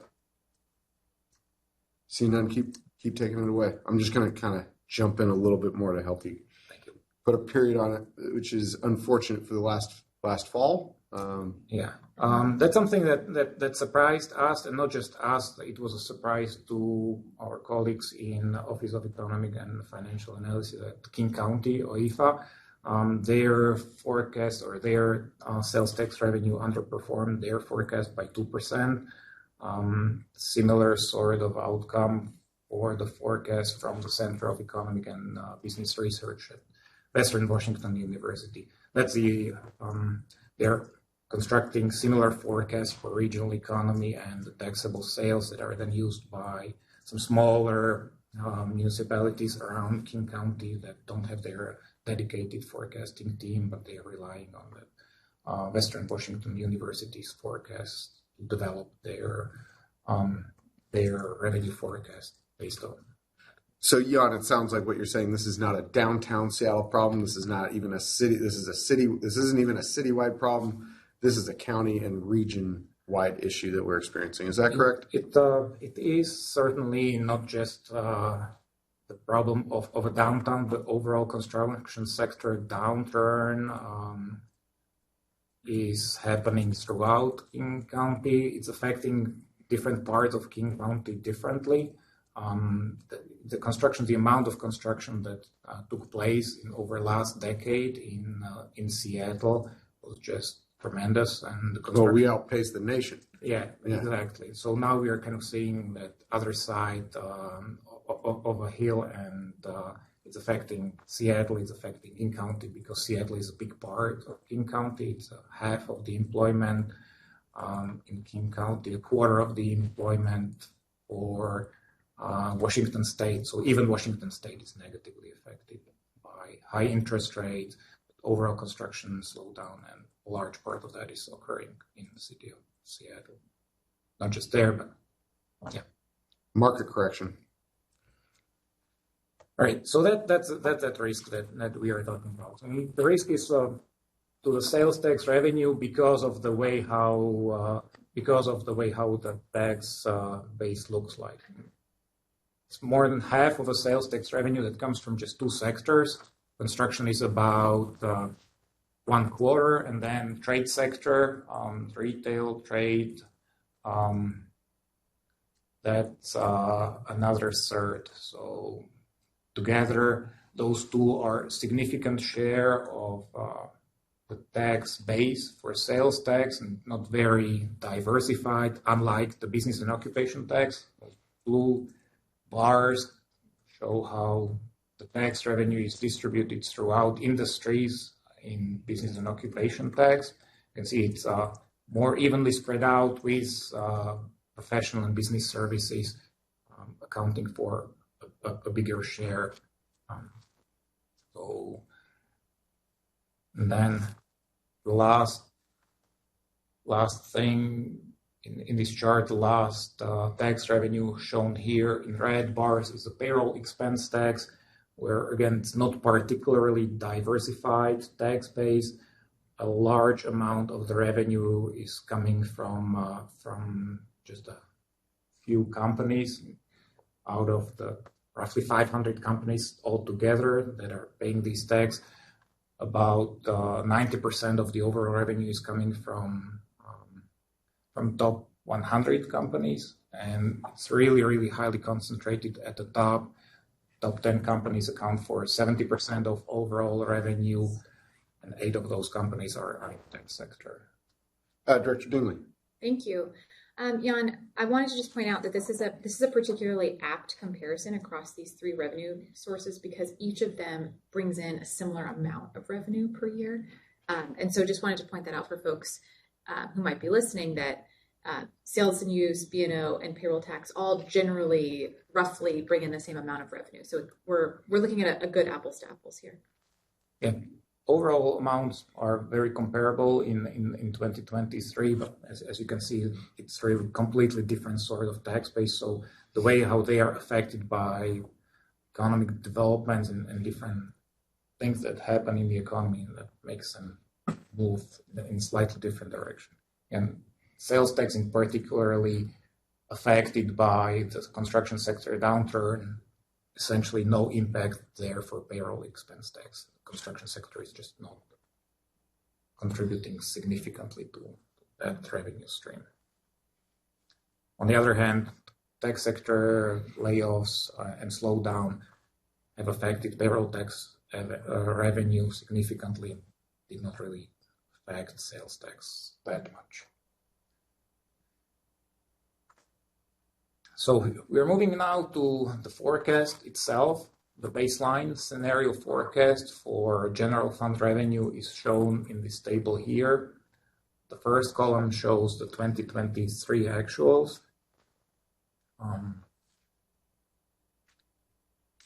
See none, keep taking it away. I'm just going to kind of jump in a little bit more to help you. Thank you. Put a period on it, which is unfortunate for the last fall. That's something that surprised us, and not just us. It was a surprise to our colleagues in the Office of Economic and Financial Analysis at King County, OIFA. Their forecast or their sales tax revenue underperformed their forecast by 2%. Similar sort of outcome for the forecast from the Center of Economic and Business Research at Western Washington University. That's they're constructing similar forecasts for regional economy and the taxable sales that are then used by some smaller municipalities around King County that don't have their dedicated forecasting team, but they are relying on the Western Washington University's forecast to develop their revenue forecast based on. So, Jan, it sounds like what you're saying, this is not a downtown Seattle problem. This is not even a city. This isn't even a citywide problem. This is a county and region-wide issue that we're experiencing. Is that correct? It is certainly not just the problem of a downtown, the overall construction sector downturn is happening throughout King County. It's affecting different parts of King County differently. The amount of construction that took place over last decade in Seattle was just tremendous, and the Well, construction. we outpaced the nation. Yeah, Yeah. exactly. So now we are kind of seeing that other side of a hill, and it's affecting Seattle, it's affecting King County, because Seattle is a big part of King County. It's half of the employment in King County, a quarter of the employment for Washington State. So even Washington State is negatively affected by high interest rates, overall construction slowdown, and a large part of that is occurring in the city of Seattle. Not just there, but yeah. Market correction. All right, so that's that risk that we are talking about. And the risk is to the sales tax revenue because of the way how the tax base looks like. It's more than half of the sales tax revenue that comes from just two sectors. Construction is about 1/4, and then trade sector, retail, trade, that's another third. So together, those two are a significant share of the tax base for sales tax, and not very diversified, unlike the business and occupation tax. Blue bars show how the tax revenue is distributed throughout industries in business and occupation tax. You can see it's more evenly spread out, with professional and business services accounting for a bigger share. And then the last thing in this chart, the last tax revenue shown here in red bars is the payroll expense tax, where again it's not particularly diversified tax base. A large amount of the revenue is coming from just a few companies out of the roughly 500 companies altogether that are paying this tax. About 90% of the overall revenue is coming from top 100 companies, and it's really, really highly concentrated at the top. Top 10 companies account for 70% of overall revenue, and 8 of those companies are in the tech sector. Director Dingley. Thank you. Jan, I wanted to just point out that this is a particularly apt comparison across these three revenue sources, because each of them brings in a similar amount of revenue per year. And so just wanted to point that out for folks who might be listening, that sales and use, B&O, and payroll tax all generally roughly bring in the same amount of revenue. So we're looking at a good apples to apples here. Yeah. Overall amounts are very comparable in 2023, but as you can see, it's really completely different sort of tax base. So the way how they are affected by economic developments and different things that happen in the economy, that makes them move in slightly different direction. And sales tax in particularly affected by the construction sector downturn, essentially no impact there for payroll expense tax. Construction sector is just not contributing significantly to that revenue stream. On the other hand, tech sector layoffs and slowdown have affected payroll tax revenue significantly. Did not really affect sales tax that much. So we're moving now to the forecast itself. The baseline scenario forecast for general fund revenue is shown in this table here. The first column shows the 2023 actuals.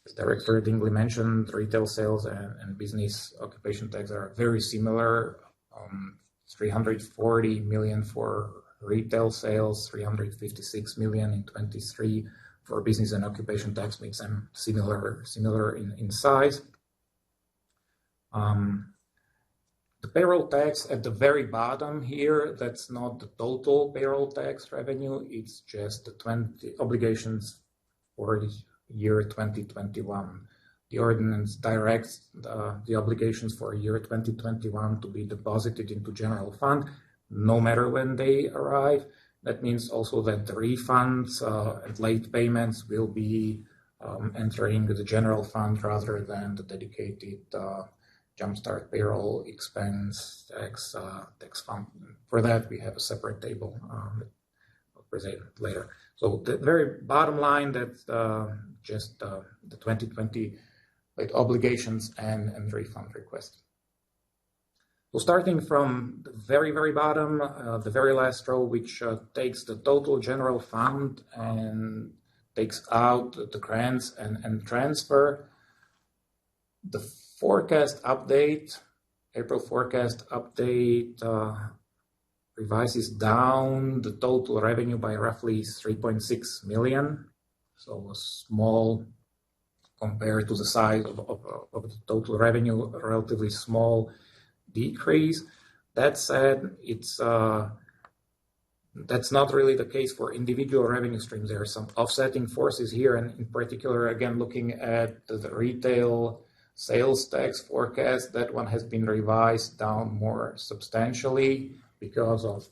As Director Dingley mentioned, retail sales and business occupation tax are very similar. 340 million for retail sales, 356 million in 23 for business and occupation tax, makes them similar in size. The payroll tax at the very bottom here, that's not the total payroll tax revenue, it's just the 20 obligations for the year 2021. The ordinance directs the obligations for year 2021 to be deposited into general fund, no matter when they arrive. That means also that the refunds and late payments will be entering the general fund rather than the dedicated Jumpstart Payroll Expense Tax Fund. For that, we have a separate table that I'll present later. So the very bottom line, that's just the 2020 late obligations and refund requests. So starting from the very, very bottom, the very last row, which takes the total general fund and takes out the grants and transfer, the forecast update, April forecast update, revises down the total revenue by roughly 3.6 million. So a small, compared to the size of the total revenue, a relatively small decrease. That said, that's not really the case for individual revenue streams. There are some offsetting forces here, and in particular, again, looking at the retail sales tax forecast, that one has been revised down more substantially because of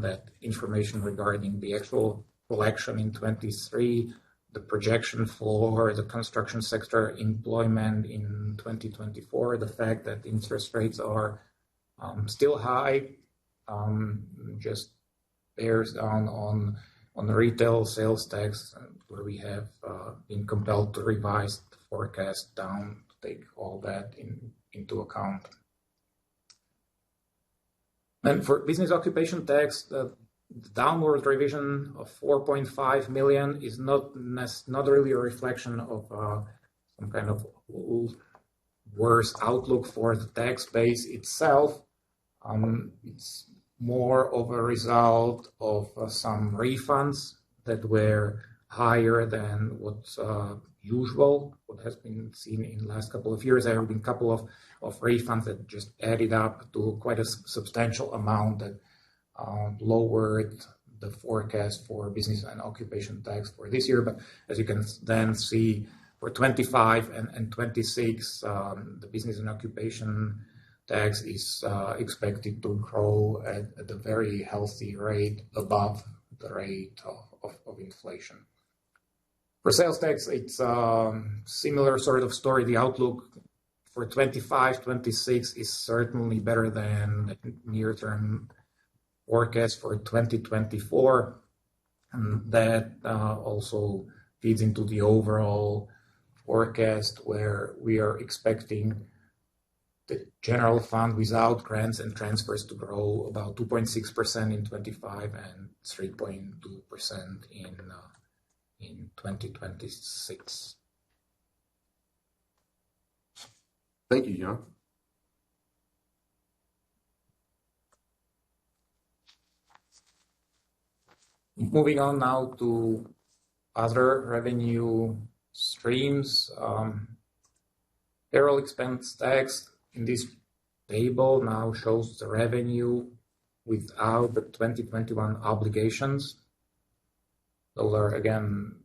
that information regarding the actual collection in 23, the projection for the construction sector employment in 2024, the fact that interest rates are still high, just bears down on the retail sales tax, where we have been compelled to revise the forecast down to take all that into account. And for business occupation tax, the downward revision of 4.5 million is not really a reflection of some kind of worse outlook for the tax base itself. It's more of a result of some refunds that were higher than what's usual, what has been seen in the last couple of years. There have been a couple of refunds that just added up to quite a substantial amount that lowered the forecast for business and occupation tax for this year. But as you can then see, for 25 and 26, the business and occupation tax is expected to grow at a very healthy rate above the rate of inflation. For sales tax, it's a similar sort of story. The outlook for 25, 26 is certainly better than the near-term forecast for 2024. And that also feeds into the overall forecast, where we are expecting the general fund without grants and transfers to grow about 2.6% in 25 and 3.2% in 2026. Thank you, Jan. Moving on now to other revenue streams. Payroll expense tax in this table now shows the revenue without the 2021 obligations. Those are again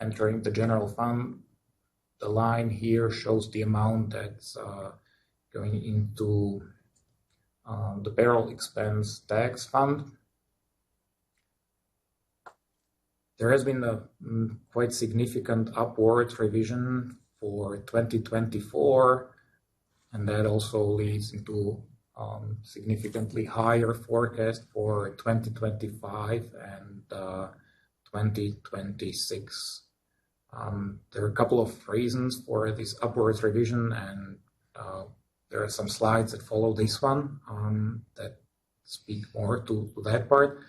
entering the general fund. The line here shows the amount that's going into the payroll expense tax fund. There has been a quite significant upward revision for 2024, and that also leads into significantly higher forecast for 2025 and 2026. There are a couple of reasons for this upward revision, and there are some slides that follow this one that speak more to that part.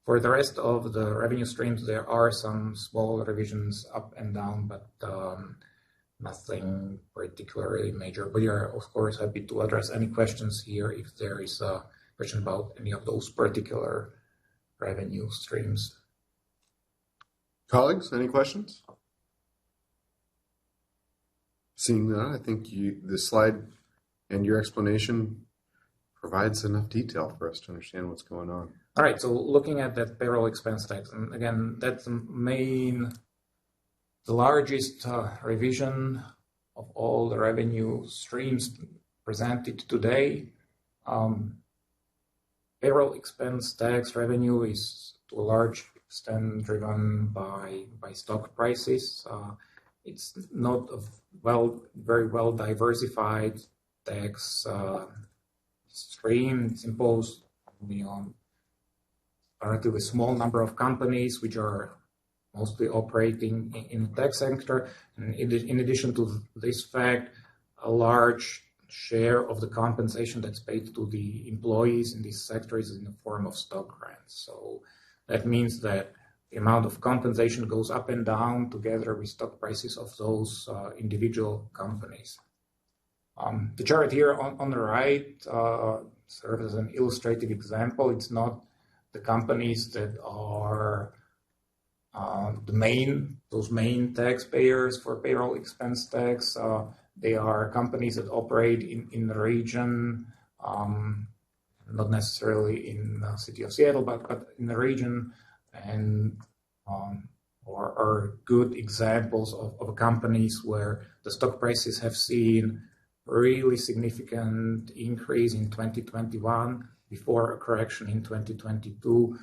For the rest of the revenue streams, there are some small revisions up and down, but nothing particularly major. We are, of course, happy to address any questions here if there is a question about any of those particular revenue streams. Colleagues, any questions? Seeing none, I think this slide and your explanation provides enough detail for us to understand what's going on. All right, so looking at that payroll expense tax, and again, that's the largest revision of all the revenue streams presented today. Payroll expense tax revenue is to a large extent driven by stock prices. It's not a very well diversified tax stream. It's imposed only on a relatively small number of companies, which are mostly operating in the tech sector. And in addition to this fact, a large share of the compensation that's paid to the employees in this sector is in the form of stock grants. So that means that the amount of compensation goes up and down together with stock prices of those individual companies. The chart here on the right serves as an illustrative example. It's not the companies that are those main taxpayers for payroll expense tax. They are companies that operate in the region, not necessarily in the city of Seattle, but in the region, and are good examples of companies where the stock prices have seen really significant increase in 2021 before a correction in 2022.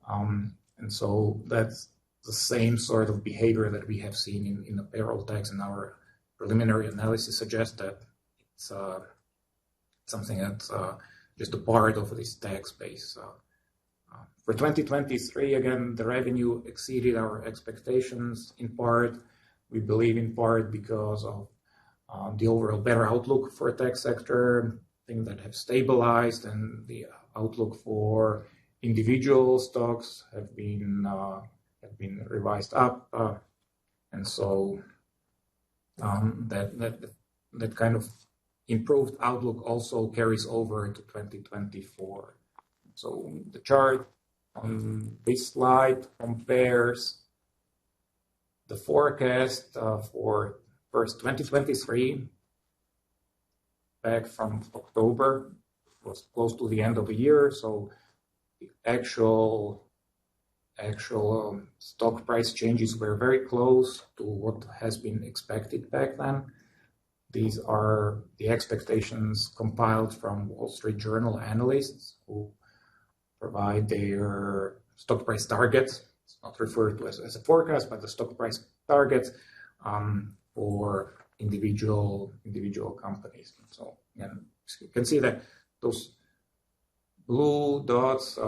And so that's the same sort of behavior that we have seen in the payroll tax, and our preliminary analysis suggests that it's something that's just a part of this tax base. For 2023, again, the revenue exceeded our expectations in part, we believe in part because of the overall better outlook for the tech sector, things that have stabilized, and the outlook for individual stocks have been revised up, and so that kind of improved outlook also carries over into 2024. So the chart on this slide compares the forecast for first 2023 back from October. It was close to the end of the year, so the actual stock price changes were very close to what has been expected back then. These are the expectations compiled from Wall Street Journal analysts who provide their stock price targets. It's not referred to as a forecast, but the stock price targets for individual companies. So again, you can see that those blue dots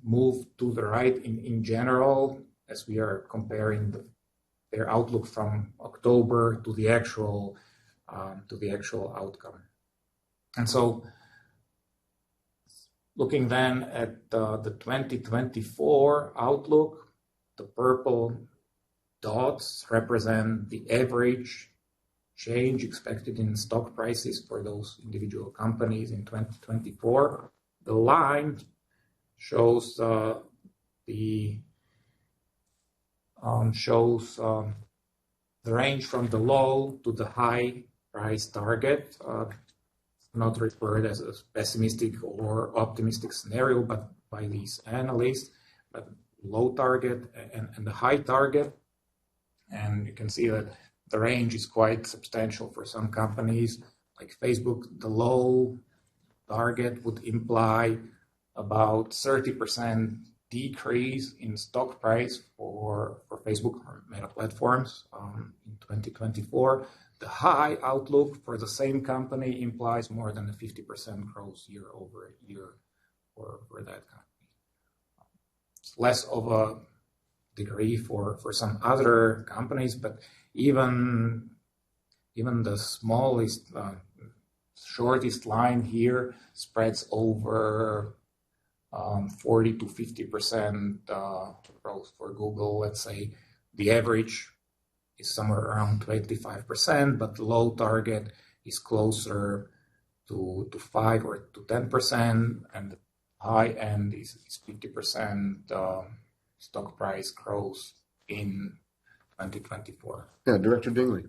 move to the right in general as we are comparing their outlook from October to the actual outcome. And so looking then at the 2024 outlook, the purple dots represent the average change expected in stock prices for those individual companies in 2024. The line shows the range from the low to the high price target, not referred as a pessimistic or optimistic scenario, but by these analysts, but low target and the high target. And you can see that the range is quite substantial for some companies, like Facebook. The low target would imply about 30% decrease in stock price for Facebook or Meta platforms in 2024. The high outlook for the same company implies more than a 50% growth year over year for that company. It's less of a degree for some other companies, but even the smallest, shortest line here spreads over 40 to 50% growth for Google. Let's say the average is somewhere around 25%, but the low target is closer to 5 or to 10%, and the high end is 50% stock price growth in 2024. Yeah, Director Dingley.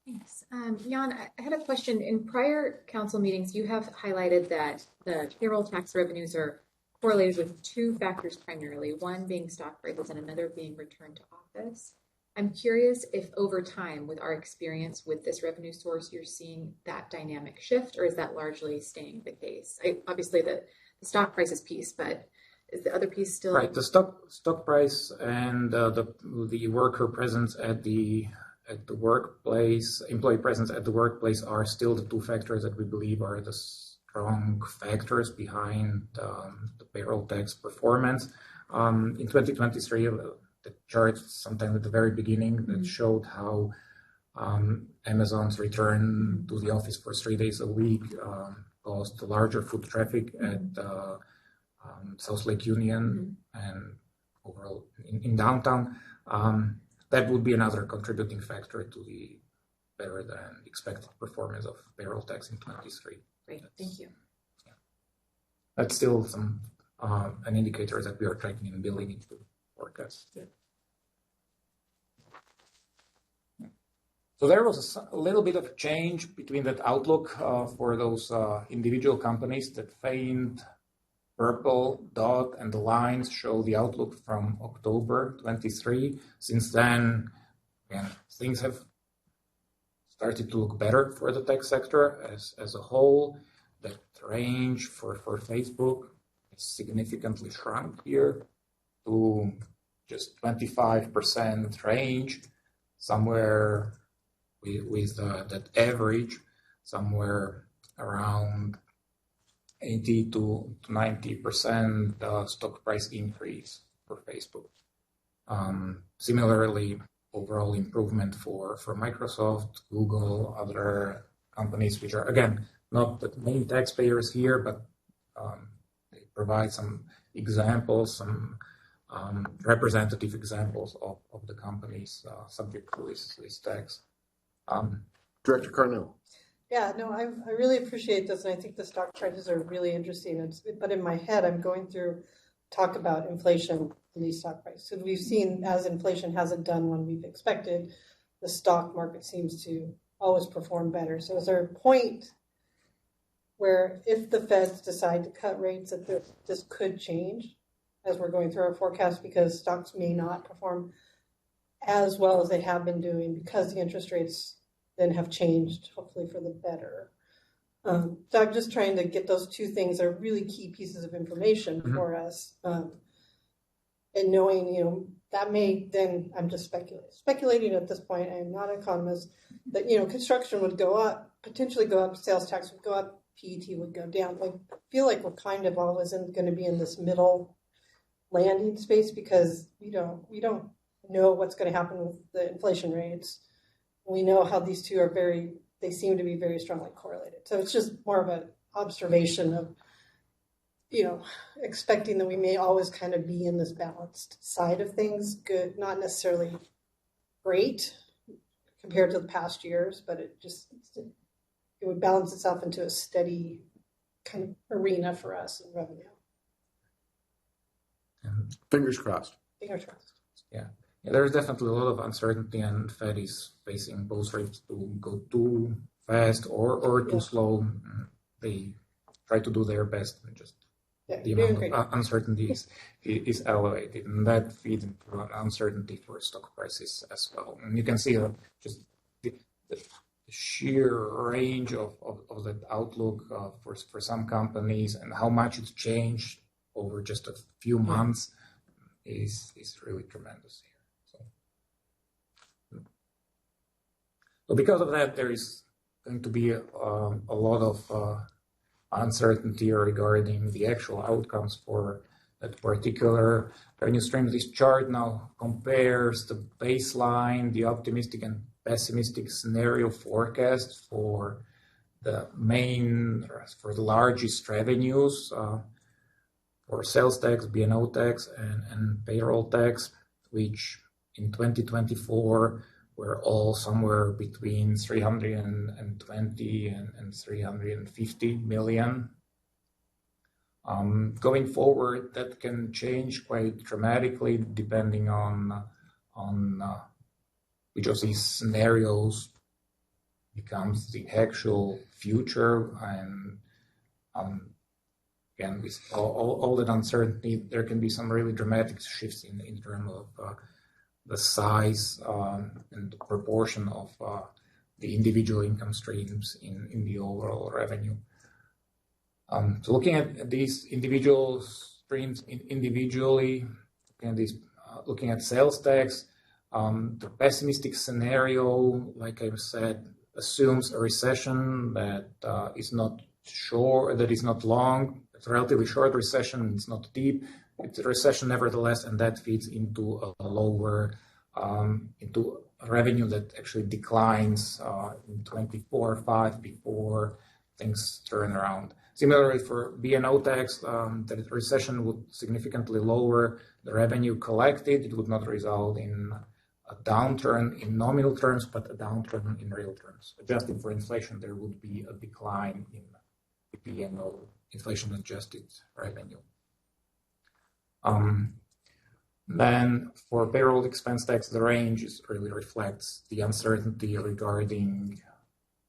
Thanks. Jan, I had a question. In prior council meetings, you have highlighted that the payroll tax revenues are correlated with two factors primarily, one being stock prices and another being return to office. I'm curious if over time, with our experience with this revenue source, you're seeing that dynamic shift, or is that largely staying the case? Obviously, the stock prices piece, but is the other piece still? Right, the stock price and the worker presence at the at the workplace, employee presence at the workplace are still the two factors that we believe are the strong factors behind the payroll tax performance. In 2023, the chart sometime at the very beginning that showed how Amazon's return to the office for 3 days a week caused larger foot traffic at South Lake Union and overall in downtown. That would be another contributing factor to the better than expected performance of payroll tax in 23. Great, thank you. Yeah. That's still some an indicator that we are tracking and building into forecasts. Yeah. So there was a little bit of change between that outlook for those individual companies. That faint purple dot and the lines show the outlook from October 23. Since then, things have started to look better for the tech sector as a whole. That range for Facebook has significantly shrunk here to just 25% range, somewhere with that average somewhere around 80 to 90% stock price increase for Facebook. Similarly, overall improvement for Microsoft, Google, other companies which are, again, not the main taxpayers here, but they provide some examples, some representative examples of the companies subject to this tax. Director Carnell. Yeah, no, I really appreciate this, and I think the stock prices are really interesting. But in my head, I'm going through talk about inflation in these stock prices. So we've seen as inflation hasn't done when we've expected, the stock market seems to always perform better. So is there a point where if the Feds decide to cut rates that this could change as we're going through our forecast, because stocks may not perform as well as they have been doing because the interest rates then have changed, hopefully for the better. So I'm just trying to get those two things that are really key pieces of information for us. And knowing, that may then, I'm just speculating at this point, I'm not an economist, that, construction would go up, potentially go up, sales tax would go up, PET would go down. I feel like we're kind of always going to be in this middle landing space because we don't know what's going to happen with the inflation rates. We know how these two are they seem to be very strongly correlated. So it's just more of an observation of, expecting that we may always kind of be in this balanced side of things. Good, not necessarily great compared to the past years, but it would balance itself into a steady kind of arena for us in revenue. Fingers crossed. Fingers crossed. Yeah, there's definitely a lot of uncertainty, and Fed is facing both rates to go too fast or too slow. They try to do their best, and just the amount of uncertainty is elevated, and that feeds into uncertainty for stock prices as well. And you can see just the sheer range of that outlook for some companies and how much it's changed over just a few months is really tremendous here. So because of that, there is going to be a lot of uncertainty regarding the actual outcomes for that particular revenue stream. This chart now compares the baseline, the optimistic and pessimistic scenario forecast for the largest revenues for sales tax, B&O tax, and payroll tax, which in 2024 were all somewhere between 320 and 350 million. Going forward, that can change quite dramatically depending on which of these scenarios becomes the actual future. And again, with all that uncertainty, there can be some really dramatic shifts in terms of the size and the proportion of the individual income streams in the overall revenue. So looking at these individual streams individually, and looking at sales tax, The pessimistic scenario, like I said, assumes a recession that is not short, that is not long. It's a relatively short recession. It's not deep. It's a recession nevertheless, and that feeds into a lower, into a revenue that actually declines in 24-5 before things turn around. Similarly, for B&O tax, the recession would significantly lower the revenue collected. It would not result in a downturn in nominal terms, but a downturn in real terms. Adjusting for inflation, there would be a decline in the B&O inflation-adjusted revenue. Then for payroll expense tax, the range really reflects the uncertainty regarding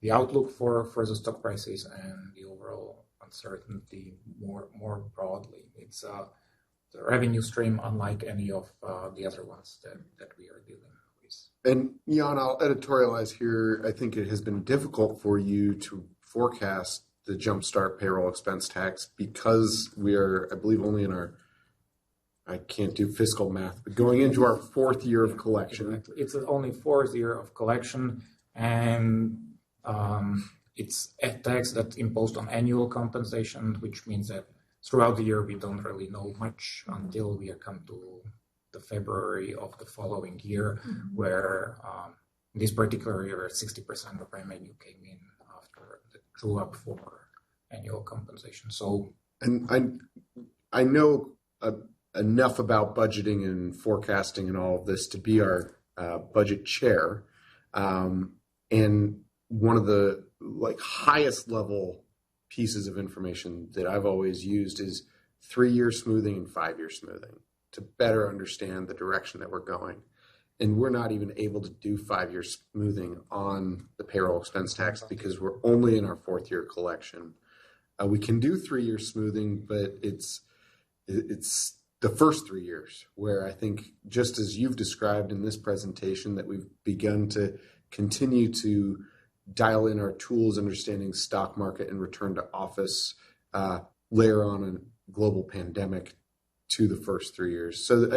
the outlook for the stock prices and the overall uncertainty more broadly. It's the revenue stream unlike any of the other ones that we are dealing with. And Jan, I'll editorialize here. I think it has been difficult for you to forecast the Jumpstart payroll expense tax because we are, I believe, only in our, I can't do fiscal math, but going into our fourth year of collection. Exactly. It's only fourth year of collection, and it's a tax that's imposed on annual compensation, which means that throughout the year we don't really know much until we come to the February of the following year, where in this particular year 60% of revenue came in after the true up for annual compensation. So, and I know enough about budgeting and forecasting and all of this to be our budget chair, and one of the highest level pieces of information that I've always used is 3-year smoothing and 5-year smoothing to better understand the direction that we're going. And we're not even able to do 5-year smoothing on the payroll expense tax because we're only in our fourth year collection. We can do 3-year smoothing, but it's the first 3 years where I think, just as you've described in this presentation, that we've begun to continue to dial in our tools, understanding stock market and return to office, layer on a global pandemic to the first 3 years. So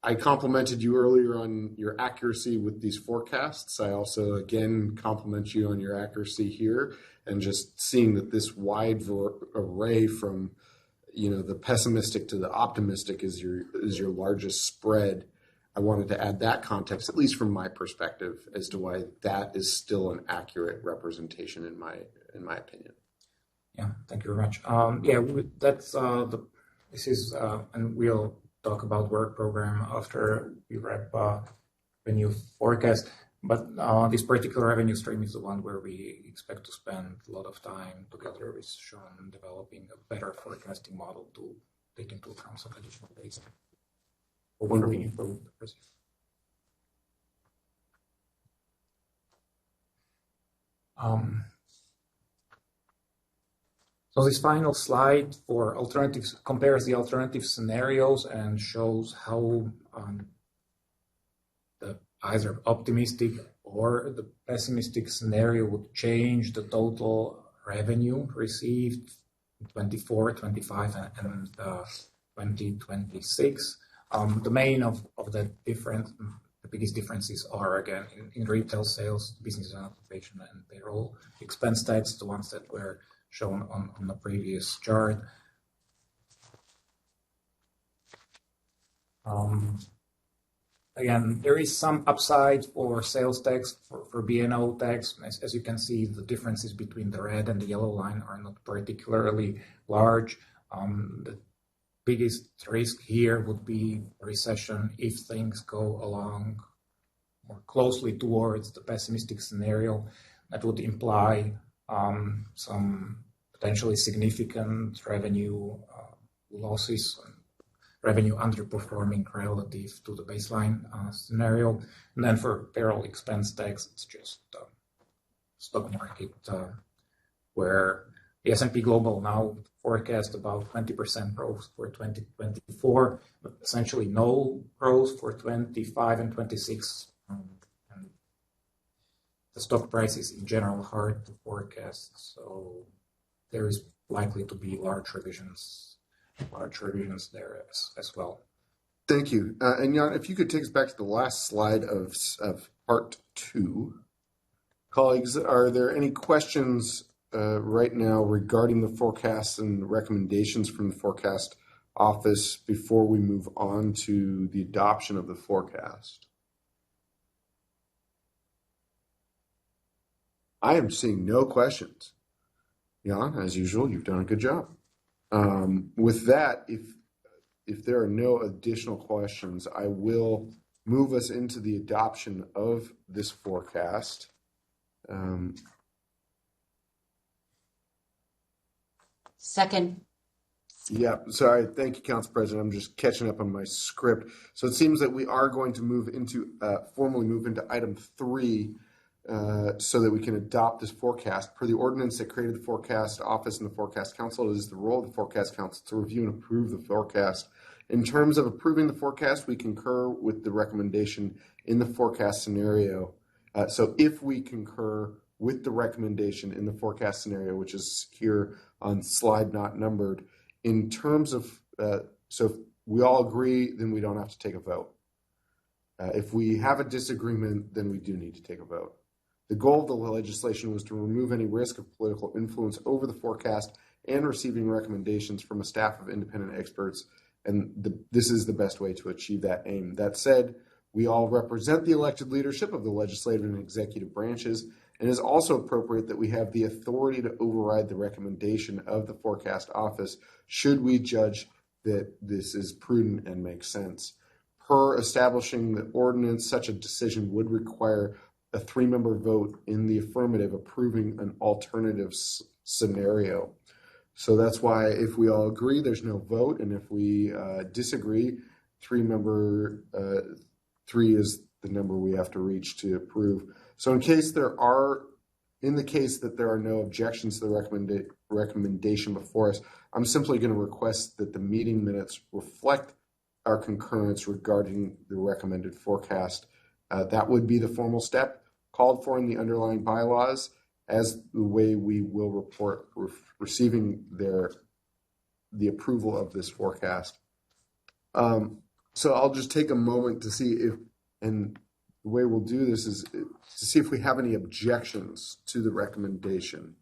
I complimented you earlier on your accuracy with these forecasts. I also, again, compliment you on your accuracy here, and just seeing that this wide array from the pessimistic to the optimistic is your largest spread. I wanted to add that context, at least from my perspective, as to why that is still an accurate representation in my opinion. Yeah, thank you very much. That's this is, and we'll talk about work program after we wrap revenue forecast. But this particular revenue stream is the one where we expect to spend a lot of time together with Sean developing a better forecasting model to take into account some additional data. So this final slide for alternatives compares the alternative scenarios and shows how the either optimistic or the pessimistic scenario would change the total revenue received in 24, 25, and 2026. The main of the biggest differences are, again, in retail sales, business and occupation, and payroll expense tax, the ones that were shown on the previous chart. Again, there is some upside for sales tax, for B&O tax. As you can see, the differences between the red and the yellow line are not particularly large. The biggest risk here would be recession if things go along more closely towards the pessimistic scenario. That would imply some potentially significant revenue losses, revenue underperforming relative to the baseline scenario. And then for payroll expense tax, it's just stock market where the S&P Global now forecast about 20% growth for 2024, but essentially no growth for 25 and 26. And the stock price is in general hard to forecast, so there is likely to be large revisions there as well. Thank you. And Jan, if you could take us back to the last slide of part 2. Colleagues, are there any questions right now regarding the forecast and recommendations from the forecast office before we move on to the adoption of the forecast? I am seeing no questions. Jan, as usual, you've done a good job. With that, if there are no additional questions, I will move us into the adoption of this forecast. Second. Yeah, sorry. Thank you, Council President. I'm just catching up on my script. So it seems that we are going to move into, formally move into item 3 so that we can adopt this forecast. Per the ordinance that created the forecast office and the forecast council, it is the role of the forecast council to review and approve the forecast. In terms of approving the forecast, we concur with the recommendation in the forecast scenario. So if we concur with the recommendation in the forecast scenario, which is here on slide not numbered, in terms of, so if we all agree, then we don't have to take a vote. If we have a disagreement, then we do need to take a vote. The goal of the legislation was to remove any risk of political influence over the forecast and receiving recommendations from a staff of independent experts, and this is the best way to achieve that aim. That said, we all represent the elected leadership of the legislative and executive branches, and it is also appropriate that we have the authority to override the recommendation of the forecast office should we judge that this is prudent and makes sense. Per establishing the ordinance, such a decision would require a 3-member vote in the affirmative approving an alternative scenario. So that's why if we all agree, there's no vote, and if we disagree, 3 is the number we have to reach to approve. So in the case that there are no objections to the recommendation before us, I'm simply going to request that the meeting minutes reflect our concurrence regarding the recommended forecast. That would be the formal step called for in the underlying bylaws as the way we will report receiving the approval of this forecast. So I'll just take a moment to see if, and the way we'll do this is to see if we have any objections to the recommendation.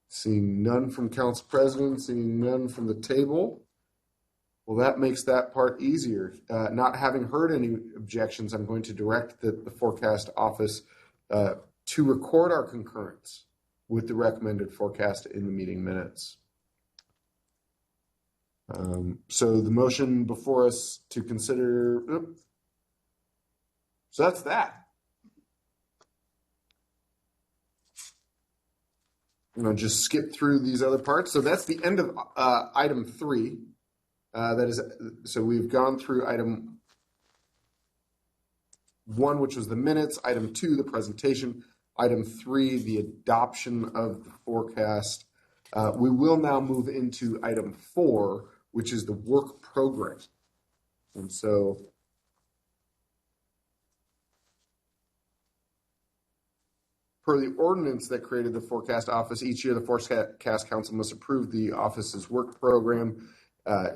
Seeing none from Council President, seeing none from the table. Well, that makes that part easier. Not having heard any objections, I'm going to direct the forecast office to record our concurrence with the recommended forecast in the meeting minutes. So the motion before us to consider, so that's that. I'm going to just skip through these other parts. So that's the end of item 3. That is, so we've gone through item 1, which was the minutes, item 2, the presentation, item 3, the adoption of the forecast. We will now move into item 4, which is the work program. And so per the ordinance that created the forecast office, each year the forecast council must approve the office's work program.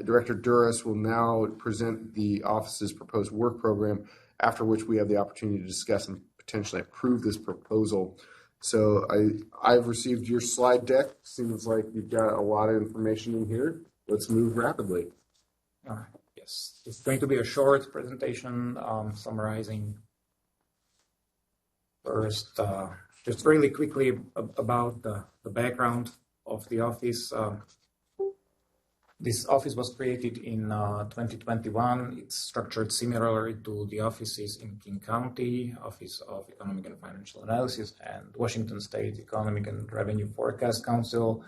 Director Duras will now present the office's proposed work program, after which we have the opportunity to discuss and potentially approve this proposal. So I've received your slide deck. Seems like you've got a lot of information in here. Let's move rapidly. Yes, it's going to be a short presentation summarizing first, just really quickly about the background of the office. This office was created in 2021. It's structured similarly to the offices in King County, Office of Economic and Financial Analysis, and Washington State Economic and Revenue Forecast Council.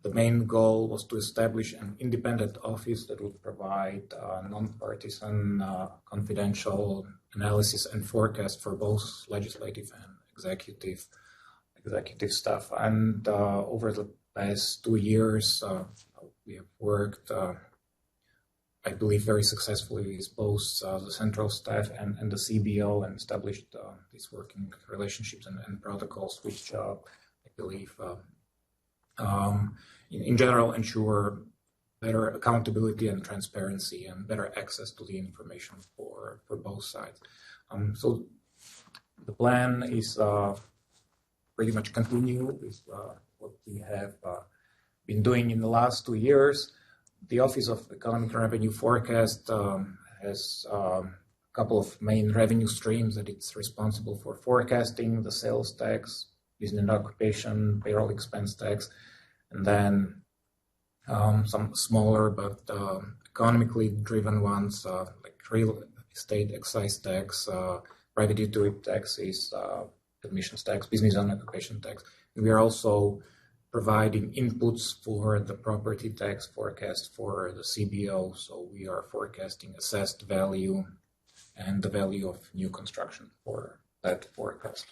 The main goal was to establish an independent office that would provide non-partisan, confidential analysis and forecast for both legislative and executive staff. And over the past 2 years, we have worked, I believe, very successfully with both the central staff and the CBO, and established these working relationships and protocols, which I believe in general ensure better accountability and transparency and better access to the information for both sides. So the plan is pretty much continue with what we have been doing in the last 2 years. The Office of Economic Revenue Forecast has a couple of main revenue streams that it's responsible for forecasting: the sales tax, business and occupation, payroll expense tax, and then some smaller but economically driven ones like real estate excise tax, private utility taxes, admissions tax, business and occupation tax. And we are also providing inputs for the property tax forecast for the CBO. So we are forecasting assessed value and the value of new construction for that forecast.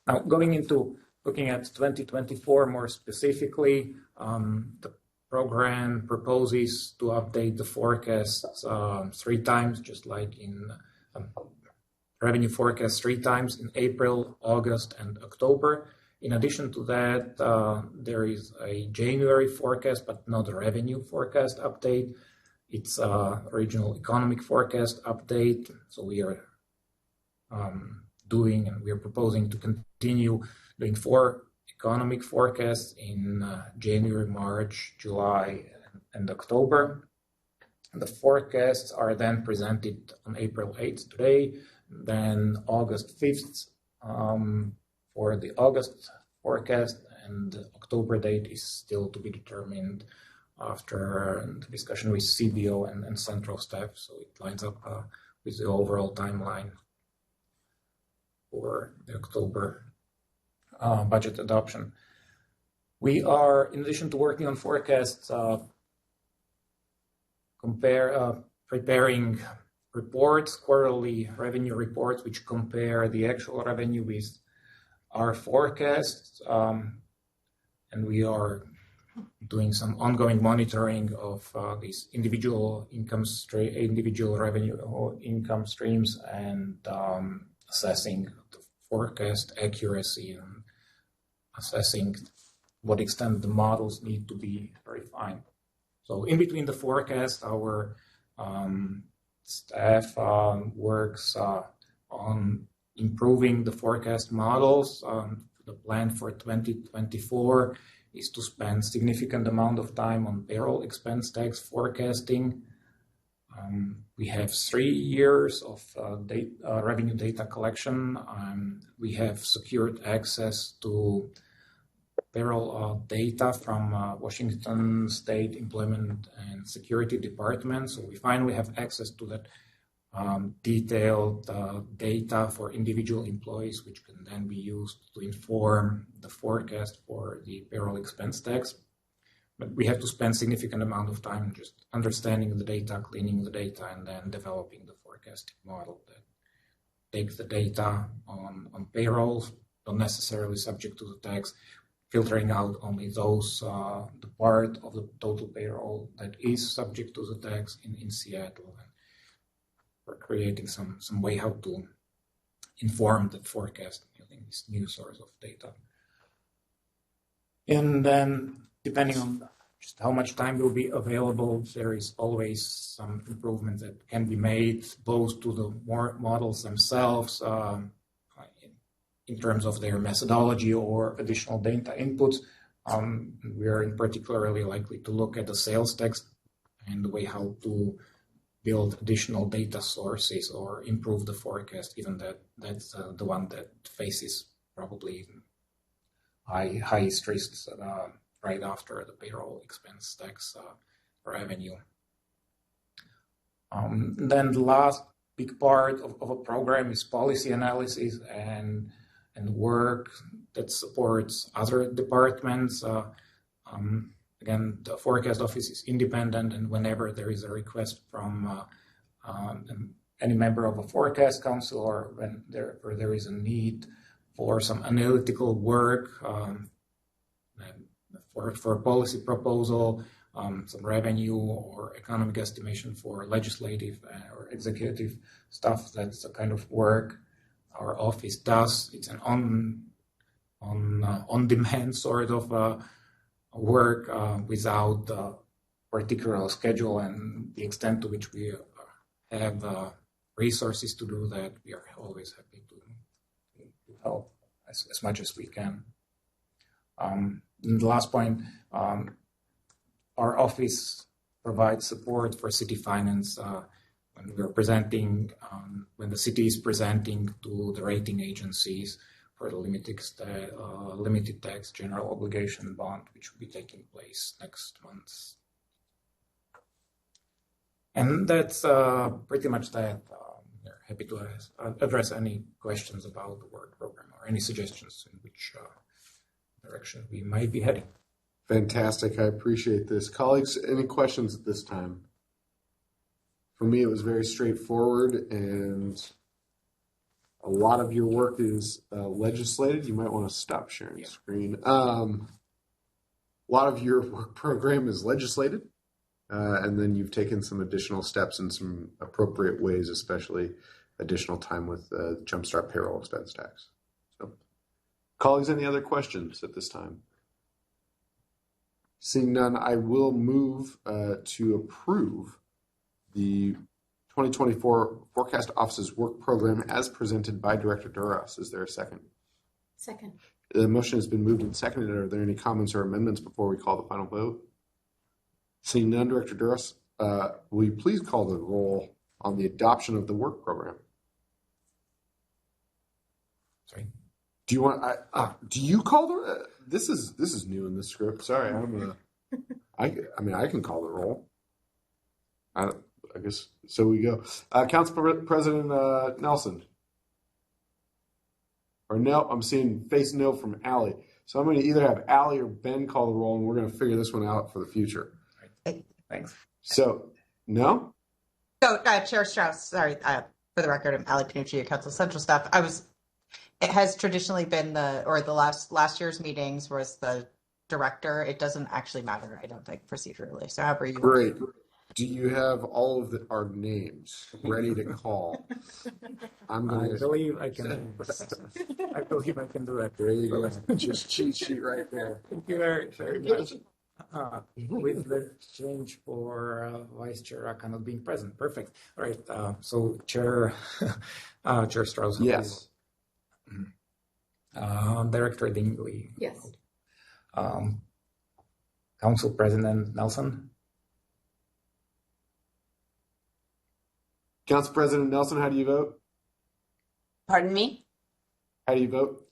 Now, going into looking at 2024 more specifically, the program proposes to update the forecasts 3 times, just like in revenue forecast 3 times in April, August, and October. In addition to that, there is a January forecast, but not a revenue forecast update. It's a regional economic forecast update. So we are we are proposing to continue doing 4 economic forecasts in January, March, July, and October. The forecasts are then presented on April 8th today, then August 5th for the August forecast, and the October date is still to be determined after the discussion with CBO and central staff, so it lines up with the overall timeline for the October budget adoption. We are, in addition to working on forecasts, preparing reports, quarterly revenue reports, which compare the actual revenue with our forecasts. And we are doing some ongoing monitoring of these individual revenue or income streams, and assessing the forecast accuracy and assessing what extent the models need to be refined. So in between the forecast, our staff works on improving the forecast models. The plan for 2024 is to spend significant amount of time on payroll expense tax forecasting. We have 3 years of revenue data collection. We have secured access to payroll data from Washington State Employment and Security Department. So we finally have access to that detailed data for individual employees, which can then be used to inform the forecast for the payroll expense tax. But we have to spend significant amount of time just understanding the data, cleaning the data, and then developing the forecasting model that takes the data on payrolls, not necessarily subject to the tax, filtering out only those, the part of the total payroll that is subject to the tax in Seattle. And we're creating some way how to inform that forecast using this new source of data. And then, depending on just how much time will be available, there is always some improvement that can be made, both to the models themselves, in terms of their methodology or additional data inputs. We are in particularly likely to look at the sales tax and the way how to build additional data sources or improve the forecast, given that that's the one that faces probably highest risks right after the payroll expense tax revenue. Then the last big part of a program is policy analysis and work that supports other departments. Again, the forecast office is independent, and whenever there is a request from any member of a forecast council, or when there is a need for some analytical work, for a policy proposal, some revenue or economic estimation for legislative or executive stuff, that's the kind of work our office does. It's an on-demand sort of work without particular schedule and the extent to which we have resources to do that, we are always happy to help as much as we can. And the last point, our office provides support for city finance when we're presenting, when the city is presenting to the rating agencies for the limited tax general obligation bond, which will be taking place next month. And that's pretty much that. We're happy to address any questions about the work program or any suggestions in which direction we might be heading. Fantastic. I appreciate this. Colleagues, any questions at this time? For me, it was very straightforward, and a lot of your work is legislated. You might want to stop sharing screen. A lot of your work program is legislated, and then you've taken some additional steps in some appropriate ways, especially additional time with Jumpstart payroll expense tax. So, colleagues, any other questions at this time? Seeing none, I will move to approve the 2024 Forecast Office's work program as presented by Director Duras. Is there a second? Second. The motion has been moved and seconded. Are there any comments or amendments before we call the final vote? Seeing none, Director Duras, will you please call the roll on the adoption of the work program? Sorry. Do you want? Do you call the? This is new in the script. Sorry, I mean, I can call the roll. I guess so. We go. Council President Nelson. Or no, I'm seeing face no from Allie. So I'm going to either have Allie or Ben call the roll, and we're going to figure this one out for the future. Thanks. So, no? So, Chair Strauss, sorry, for the record, I'm Allie Panucci, your Council Central staff. It has traditionally been the last year's meetings was the director. It doesn't actually matter, I don't think, procedurally. So, however you. Great. Do you have all of our names ready to call? I believe I can. I believe I can do that. There you go. Just cheat sheet right there. Thank you very much. With the change for Vice Chair Raka being present. Perfect. All right. So Chair Strauss. Yes. Director Dingley. Yes. Council President Nelson. Council President Nelson, how do you vote? Pardon me? How do you vote?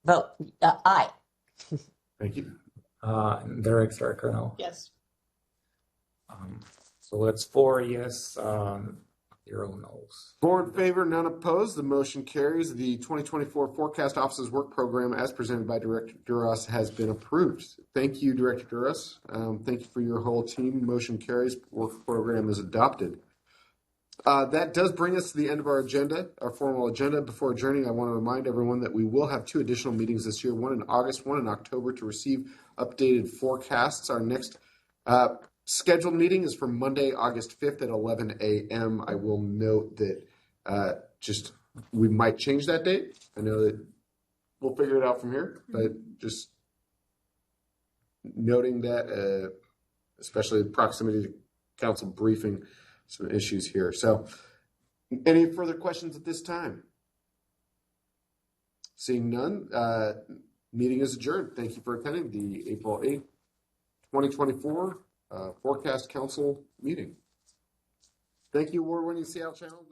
Vote aye. Thank you. Director Colonel. Yes. So that's 4 yes, 0 no's. 4 in favor, none opposed. The motion carries. The 2024 Forecast Office's work program, as presented by Director Duras, has been approved. Thank you, Director Duras. Thank you for your whole team. Motion carries. Work program is adopted. That does bring us to the end of our agenda, our formal agenda. Before adjourning, I want to remind everyone that we will have 2 additional meetings this year, one in August, one in October, to receive updated forecasts. Our next scheduled meeting is for Monday, August 5th at 11 a.m. I will note that we might change that date. I know that we'll figure it out from here, but just noting that, especially the proximity to council briefing, some issues here. So, any further questions at this time? Seeing none, meeting is adjourned. Thank you for attending the April 8th, 2024 Forecast Council meeting. Thank you, award-winning Seattle Channel.